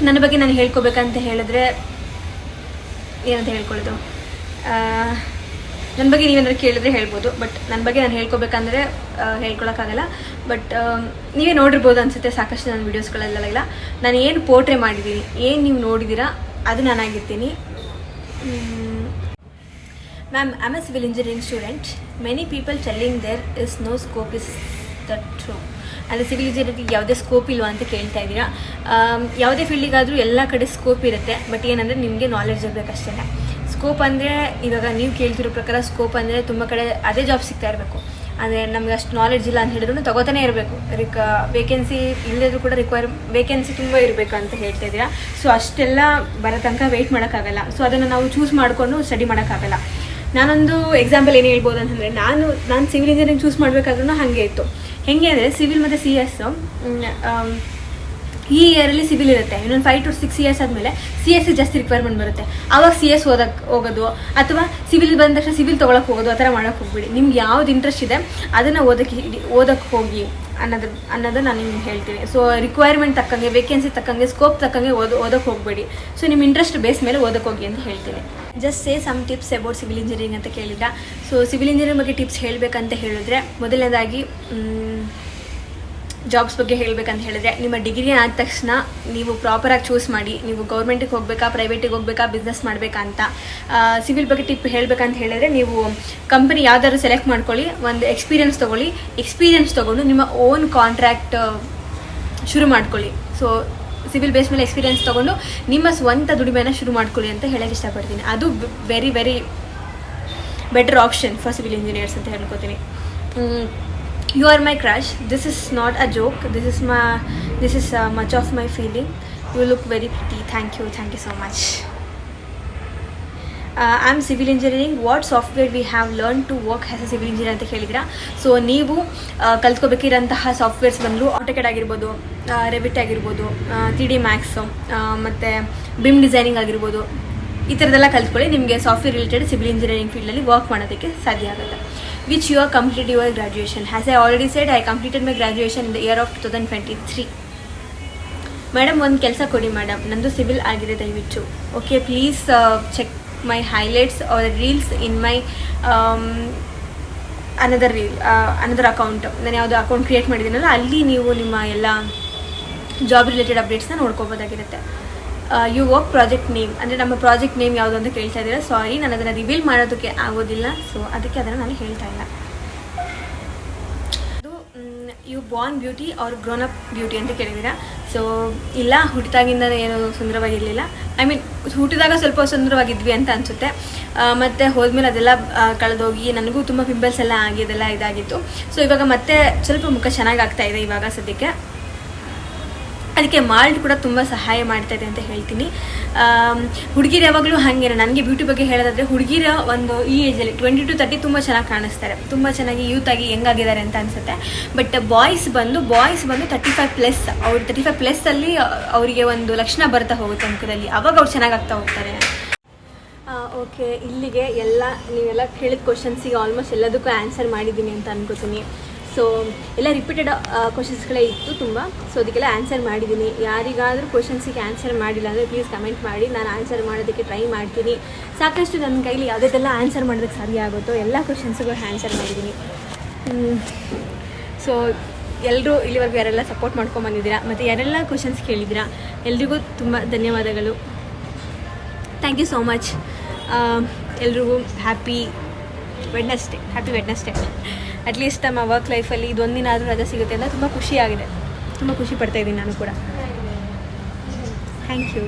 ನನ್ನ ಬಗ್ಗೆ ನಾನು ಹೇಳ್ಕೊಬೇಕಂತ ಹೇಳಿದ್ರೆ ಏನಂತ ಹೇಳ್ಕೊಳ್ಳೋದು, ನನ್ನ ಬಗ್ಗೆ ನೀವೇನಾದ್ರು ಕೇಳಿದ್ರೆ ಹೇಳ್ಬೋದು. ಬಟ್ ನನ್ನ ಬಗ್ಗೆ ನಾನು ಹೇಳ್ಕೊಬೇಕಂದ್ರೆ ಹೇಳ್ಕೊಳಕ್ಕಾಗಲ್ಲ. ಬಟ್ ನೀವೇ ನೋಡಿರ್ಬೋದು ಅನಿಸುತ್ತೆ ಸಾಕಷ್ಟು ನನ್ನ ವೀಡಿಯೋಸ್ಗಳೆಲ್ಲ. ನಾನು ಏನು ಪೋರ್ಟ್ರೇ ಮಾಡಿದ್ದೀನಿ, ಏನು ನೀವು ನೋಡಿದ್ದೀರಾ ಅದು ನಾನಾಗಿರ್ತೀನಿ. Ma'am, I am a civil engineering student. Many people telling there is no scope, is that true? ಅಂದರೆ ಸಿವಿಲ್ ಇಂಜಿನಿಯರಿಂಗ್ ಯಾವುದೇ ಸ್ಕೋಪ್ ಇಲ್ವಾ ಅಂತ ಕೇಳ್ತಾ ಇದ್ದೀರಾ. ಯಾವುದೇ ಫೀಲ್ಡಿಗಾದರೂ ಎಲ್ಲ ಕಡೆ ಸ್ಕೋಪ್ ಇರುತ್ತೆ. ಬಟ್ ಏನಂದರೆ ನಿಮಗೆ ನಾಲೆಡ್ಜ್ ಇರಬೇಕಷ್ಟೇ. ಸ್ಕೋಪ್ ಅಂದರೆ ಇವಾಗ ನೀವು ಕೇಳ್ತಿರೋ ಪ್ರಕಾರ ಸ್ಕೋಪ್ ಅಂದರೆ ತುಂಬ ಕಡೆ ಅದೇ ಜಾಬ್ ಸಿಗ್ತಾ ಇರಬೇಕು. ಅಂದರೆ ನಮ್ಗೆ ಅಷ್ಟು ನಾಲೆಡ್ಜ್ ಇಲ್ಲ ಅಂತ ಹೇಳಿದ್ರು ತಗೋತಾನೆ ಇರಬೇಕು. ವೇಕೆನ್ಸಿ ಇಲ್ಲದಿದ್ರು ಕೂಡ ವೇಕೆನ್ಸಿ ತುಂಬ ಇರಬೇಕು ಅಂತ ಹೇಳ್ತಾ ಇದ್ದೀರಾ. ಸೊ ಅಷ್ಟೆಲ್ಲ ಬರೋ ತನಕ ವೆಯ್ಟ್ ಮಾಡೋಕ್ಕಾಗಲ್ಲ. ಸೊ ಅದನ್ನು ನಾವು ಚೂಸ್ ಮಾಡಿಕೊಂಡು ಸ್ಟಡಿ ಮಾಡೋಕ್ಕಾಗಲ್ಲ. ನಾನೊಂದು ಎಕ್ಸಾಂಪಲ್ ಏನು ಹೇಳ್ಬೋದು ಅಂತಂದರೆ, ನಾನು ಸಿವಿಲ್ ಇಂಜಿನಿಯರಿಂಗ್ ಚೂಸ್ ಮಾಡಬೇಕಾದ್ರೂ ಹಾಗೆ ಇತ್ತು. ಹೇಗೆ ಅಂದರೆ ಸಿವಿಲ್ ಮತ್ತು CS ಈ ಇಯರಲ್ಲಿ ಸಿವಿಲ್ ಇರುತ್ತೆ. ಇನ್ನೊಂದು 5 to 6 years ಆದಮೇಲೆ CS ಜಾಸ್ತಿ ರಿಕ್ವೈರ್ಮೆಂಟ್ ಬರುತ್ತೆ. ಆವಾಗ CS ಹೋಗೋದು ಅಥವಾ ಸಿವಿಲ್ ಬಂದ ತಕ್ಷಣ ಸಿವಿಲ್ ತೊಗೊಳಕ್ಕೆ ಹೋಗೋದು, ಆ ಥರ ಮಾಡೋಕ್ಕೆ ಹೋಗ್ಬಿಡಿ. ನಿಮ್ಗೆ ಯಾವ್ದು ಇಂಟ್ರೆಸ್ಟ್ ಇದೆ ಅದನ್ನು ಓದಕ್ಕೆ ಹೋಗಿ ಅನ್ನೋದು ನಾನು ನಿಮ್ಗೆ ಹೇಳ್ತೀನಿ. ಸೊ ರಿಕ್ವೈರ್ಮೆಂಟ್ ತಕ್ಕಂಗೆ, ವೇಕೆನ್ಸಿ ತಕ್ಕಂಗೆ, ಸ್ಕೋಪ್ ತಕ್ಕಂಗೆ ಓದಕ್ಕೆ ಹೋಗಬೇಡಿ. ಸೊ ನಿಮ್ಮ ಇಂಟ್ರೆಸ್ಟ್ ಬೇಸ್ ಮೇಲೆ ಓದಕ್ಕೆ ಹೋಗಿ ಅಂತ ಹೇಳ್ತೀನಿ. Just say some tips about civil engineering ಅಂತ ಕೇಳಿದ್ದ. ಸೊ ಸಿವಿಲ್ ಇಂಜಿನಿಯರಿಂಗ್ ಬಗ್ಗೆ ಟಿಪ್ಸ್ ಹೇಳಬೇಕಂತ ಹೇಳಿದ್ರೆ, ಮೊದಲನೇದಾಗಿ ಜಾಬ್ಸ್ ಬಗ್ಗೆ ಹೇಳಬೇಕಂತ ಹೇಳಿದ್ರೆ, ನಿಮ್ಮ ಡಿಗ್ರಿ ಆದ ತಕ್ಷಣ ನೀವು ಪ್ರಾಪರಾಗಿ ಚೂಸ್ ಮಾಡಿ. ನೀವು ಗೌರ್ಮೆಂಟಿಗೆ ಹೋಗಬೇಕಾ, ಪ್ರೈವೇಟಿಗೆ ಹೋಗಬೇಕಾ, ಬಿಸ್ನೆಸ್ ಮಾಡಬೇಕಾ ಅಂತ. ಸಿವಿಲ್ ಬಗ್ಗೆ ಟಿಪ್ ಹೇಳಬೇಕಂತ ಹೇಳಿದ್ರೆ, ನೀವು ಕಂಪನಿ ಯಾವ್ದಾದ್ರು ಸೆಲೆಕ್ಟ್ ಮಾಡ್ಕೊಳ್ಳಿ, ಒಂದು ಎಕ್ಸ್ಪೀರಿಯನ್ಸ್ ತೊಗೊಳ್ಳಿ. ಎಕ್ಸ್ಪೀರಿಯನ್ಸ್ ತೊಗೊಂಡು ನಿಮ್ಮ ಓನ್ ಕಾಂಟ್ರಾಕ್ಟ್ ಶುರು ಮಾಡ್ಕೊಳ್ಳಿ. ಸೊ ಸಿವಿಲ್ ಬೇಸ್ ಮೇಲೆ ಎಕ್ಸ್ಪೀರಿಯನ್ಸ್ ತೊಗೊಂಡು ನಿಮ್ಮ ಸ್ವಂತ ದುಡಿಮೆನ ಶುರು ಮಾಡ್ಕೊಳ್ಳಿ ಅಂತ ಹೇಳೋಕ್ಕೆ ಇಷ್ಟಪಡ್ತೀನಿ. ಅದು very very better option for civil engineers ಅಂತ ಹೇಳ್ಕೊತೀನಿ. You are my crush. This is not a joke. This is much of my feeling. You look very pretty. Thank you so much. I am civil engineering. What software we have learn to work as a civil engineer ಅಂತ ಕೇಳಿದ್ರೆ, so ನೀವು ಕಲ್ತ್ಕೋಬೇಕಿರೋಂತಹ softwares ಬಂದು AutoCAD ಆಗಿರ್ಬೋದು, ರೆವಿಟ್ ಆಗಿರ್ಬೋದು, 3D max, ಮತ್ತು Bhim designing ಆಗಿರ್ಬೋದು. ಈ ಥರದ್ದೆಲ್ಲ ಕಲ್ತ್ಕೊಳ್ಳಿ. ನಿಮಗೆ ಸಾಫ್ಟ್ವೇರ್ ರಿಲೇಟೆಡ್ ಸಿವಿಲ್ ಇಂಜಿನಿಯರಿಂಗ್ ಫೀಲ್ಡಲ್ಲಿ ವರ್ಕ್ ಮಾಡೋದಕ್ಕೆ ಸಾಧ್ಯ ಆಗುತ್ತೆ. Which you are complete your graduation? Has I already said, I completed my graduation in the year of 2023. Madam ಒಂದು ಕೆಲಸ ಕೊಡಿ ಮೇಡಮ್, ನಂದು ಸಿವಿಲ್ ಆಗಿದೆ ದಯವಿಟ್ಟು. Okay, please check my highlights or reels in my another account. ನಾನು ಯಾವುದೋ account create ಮಾಡಿದ್ದೀನಲ್ಲ, ಅಲ್ಲಿ ನೀವು ನಿಮ್ಮ ಎಲ್ಲ ಜಾಬ್ ರಿಲೇಟೆಡ್ ಅಪ್ಡೇಟ್ಸ್ನ ನೋಡ್ಕೋಬೋದಾಗಿರುತ್ತೆ. ಯು ವರ್ಕ್ ಪ್ರಾಜೆಕ್ಟ್ ನೇಮ್ ಅಂದರೆ ನಮ್ಮ ಪ್ರಾಜೆಕ್ಟ್ ನೇಮ್ ಯಾವುದು ಅಂತ ಕೇಳ್ತಾ ಇದ್ದೀರಾ. ಸಾರಿ, ನಾನು ಅದನ್ನು ರಿವೀಲ್ ಮಾಡೋದಕ್ಕೆ ಆಗೋದಿಲ್ಲ, ಸೊ ಅದಕ್ಕೆ ಅದನ್ನು ನಾನು ಹೇಳ್ತಾ ಇಲ್ಲ. You born beauty or grown up beauty ಅಂತ ಕೇಳಿದ್ದೀರಾ. ಸೊ ಇಲ್ಲ, ಹುಟ್ಟಿದಾಗಿಂದ ಏನು ಸುಂದರವಾಗಿರಲಿಲ್ಲ. ಐ ಮೀನ್ ಹುಟ್ಟಿದಾಗ ಸ್ವಲ್ಪ ಸುಂದರವಾಗಿದ್ವಿ ಅಂತ ಅನಿಸುತ್ತೆ, ಮತ್ತು ಹೋದ್ಮೇಲೆ ಅದೆಲ್ಲ ಕಳೆದೋಗಿ ನನಗೂ ತುಂಬ ಪಿಂಪಲ್ಸ್ ಎಲ್ಲ ಆಗಿ ಅದೆಲ್ಲ ಇದಾಗಿತ್ತು. ಸೊ ಇವಾಗ ಮತ್ತೆ ಸ್ವಲ್ಪ ಮುಖ ಚೆನ್ನಾಗಿ ಆಗ್ತಾ ಇದೆ ಇವಾಗ ಸದ್ಯಕ್ಕೆ. ಅದಕ್ಕೆ ಮಾಲ್ಟ್ ಕೂಡ ತುಂಬ ಸಹಾಯ ಮಾಡ್ತಾಯಿದೆ ಅಂತ ಹೇಳ್ತೀನಿ. ಹುಡುಗಿರು ಯಾವಾಗಲೂ ಹಾಗೇನೆ. ನನಗೆ ಬ್ಯೂಟಿ ಬಗ್ಗೆ ಹೇಳೋದಾದರೆ, ಹುಡುಗಿರ ಒಂದು ಈ ಏಜಲ್ಲಿ 20 to 30 ತುಂಬ ಚೆನ್ನಾಗಿ ಕಾಣಿಸ್ತಾರೆ, ತುಂಬ ಚೆನ್ನಾಗಿ ಯೂತಾಗಿ ಹೆಂಗಾಗಿದ್ದಾರೆ ಅಂತ ಅನಿಸುತ್ತೆ. ಬಟ್ ಬಾಯ್ಸ್ ಬಂದು 35+, ಅವ್ರು 35+ಅಲ್ಲಿ ಅವರಿಗೆ ಒಂದು ಲಕ್ಷಣ ಬರ್ತಾ ಹೋಗುತ್ತೆ ಮುಖದಲ್ಲಿ, ಅವಾಗ ಅವ್ರು ಚೆನ್ನಾಗಾಗ್ತಾ ಹೋಗ್ತಾರೆ. ಓಕೆ, ಇಲ್ಲಿಗೆ ನೀವೆಲ್ಲ ಕೇಳಿದ ಕ್ವಶನ್ಸಿಗೆ ಆಲ್ಮೋಸ್ಟ್ ಎಲ್ಲದಕ್ಕೂ ಆನ್ಸರ್ ಮಾಡಿದ್ದೀನಿ ಅಂತ ಅನ್ಕೋತೀನಿ. ಸೊ ಎಲ್ಲ ರಿಪೀಟೆಡ್ ಕ್ವಶನ್ಸ್ಗಳೇ ಇತ್ತು ತುಂಬ, ಸೊ ಅದಕ್ಕೆಲ್ಲ ಆನ್ಸರ್ ಮಾಡಿದ್ದೀನಿ. ಯಾರಿಗಾದರೂ ಕ್ವಶನ್ಸಿಗೆ ಆನ್ಸರ್ ಮಾಡಿಲ್ಲ ಅಂದರೆ ಪ್ಲೀಸ್ ಕಮೆಂಟ್ ಮಾಡಿ, ನಾನು ಆನ್ಸರ್ ಮಾಡೋದಕ್ಕೆ ಟ್ರೈ ಮಾಡ್ತೀನಿ. ಸಾಕಷ್ಟು ನನ್ನ ಕೈಲಿ ಯಾವುದೆಲ್ಲ ಆನ್ಸರ್ ಮಾಡೋದಕ್ಕೆ ಸಾಧ್ಯ ಆಗುತ್ತೋ ಎಲ್ಲ ಕ್ವಶನ್ಸ್ಗೂ ಆನ್ಸರ್ ಮಾಡಿದ್ದೀನಿ. ಸೊ ಎಲ್ಲರೂ ಇಲ್ಲಿವರೆಗೂ ಯಾರೆಲ್ಲ ಸಪೋರ್ಟ್ ಮಾಡ್ಕೊಂಬಂದಿದ್ದೀರಾ ಮತ್ತು ಯಾರೆಲ್ಲ ಕ್ವಶನ್ಸ್ ಕೇಳಿದ್ದೀರಾ ಎಲ್ರಿಗೂ ತುಂಬ ಧನ್ಯವಾದಗಳು. Thank you so much. ಎಲ್ರಿಗೂ ಹ್ಯಾಪಿ ವೆಡ್ನೆಸ್ಡೇ. ಅಟ್ಲೀಸ್ಟ್ ನಮ್ಮ ವರ್ಕ್ ಲೈಫಲ್ಲಿ ಇದೊಂದಿನ ಆದರೂ ರಜೆ ಸಿಗುತ್ತೆ ಅಂತ ತುಂಬ ಖುಷಿಯಾಗಿದೆ, ತುಂಬ ಖುಷಿ ಪಡ್ತಾಯಿದ್ದೀನಿ ನಾನು ಕೂಡ. Thank you.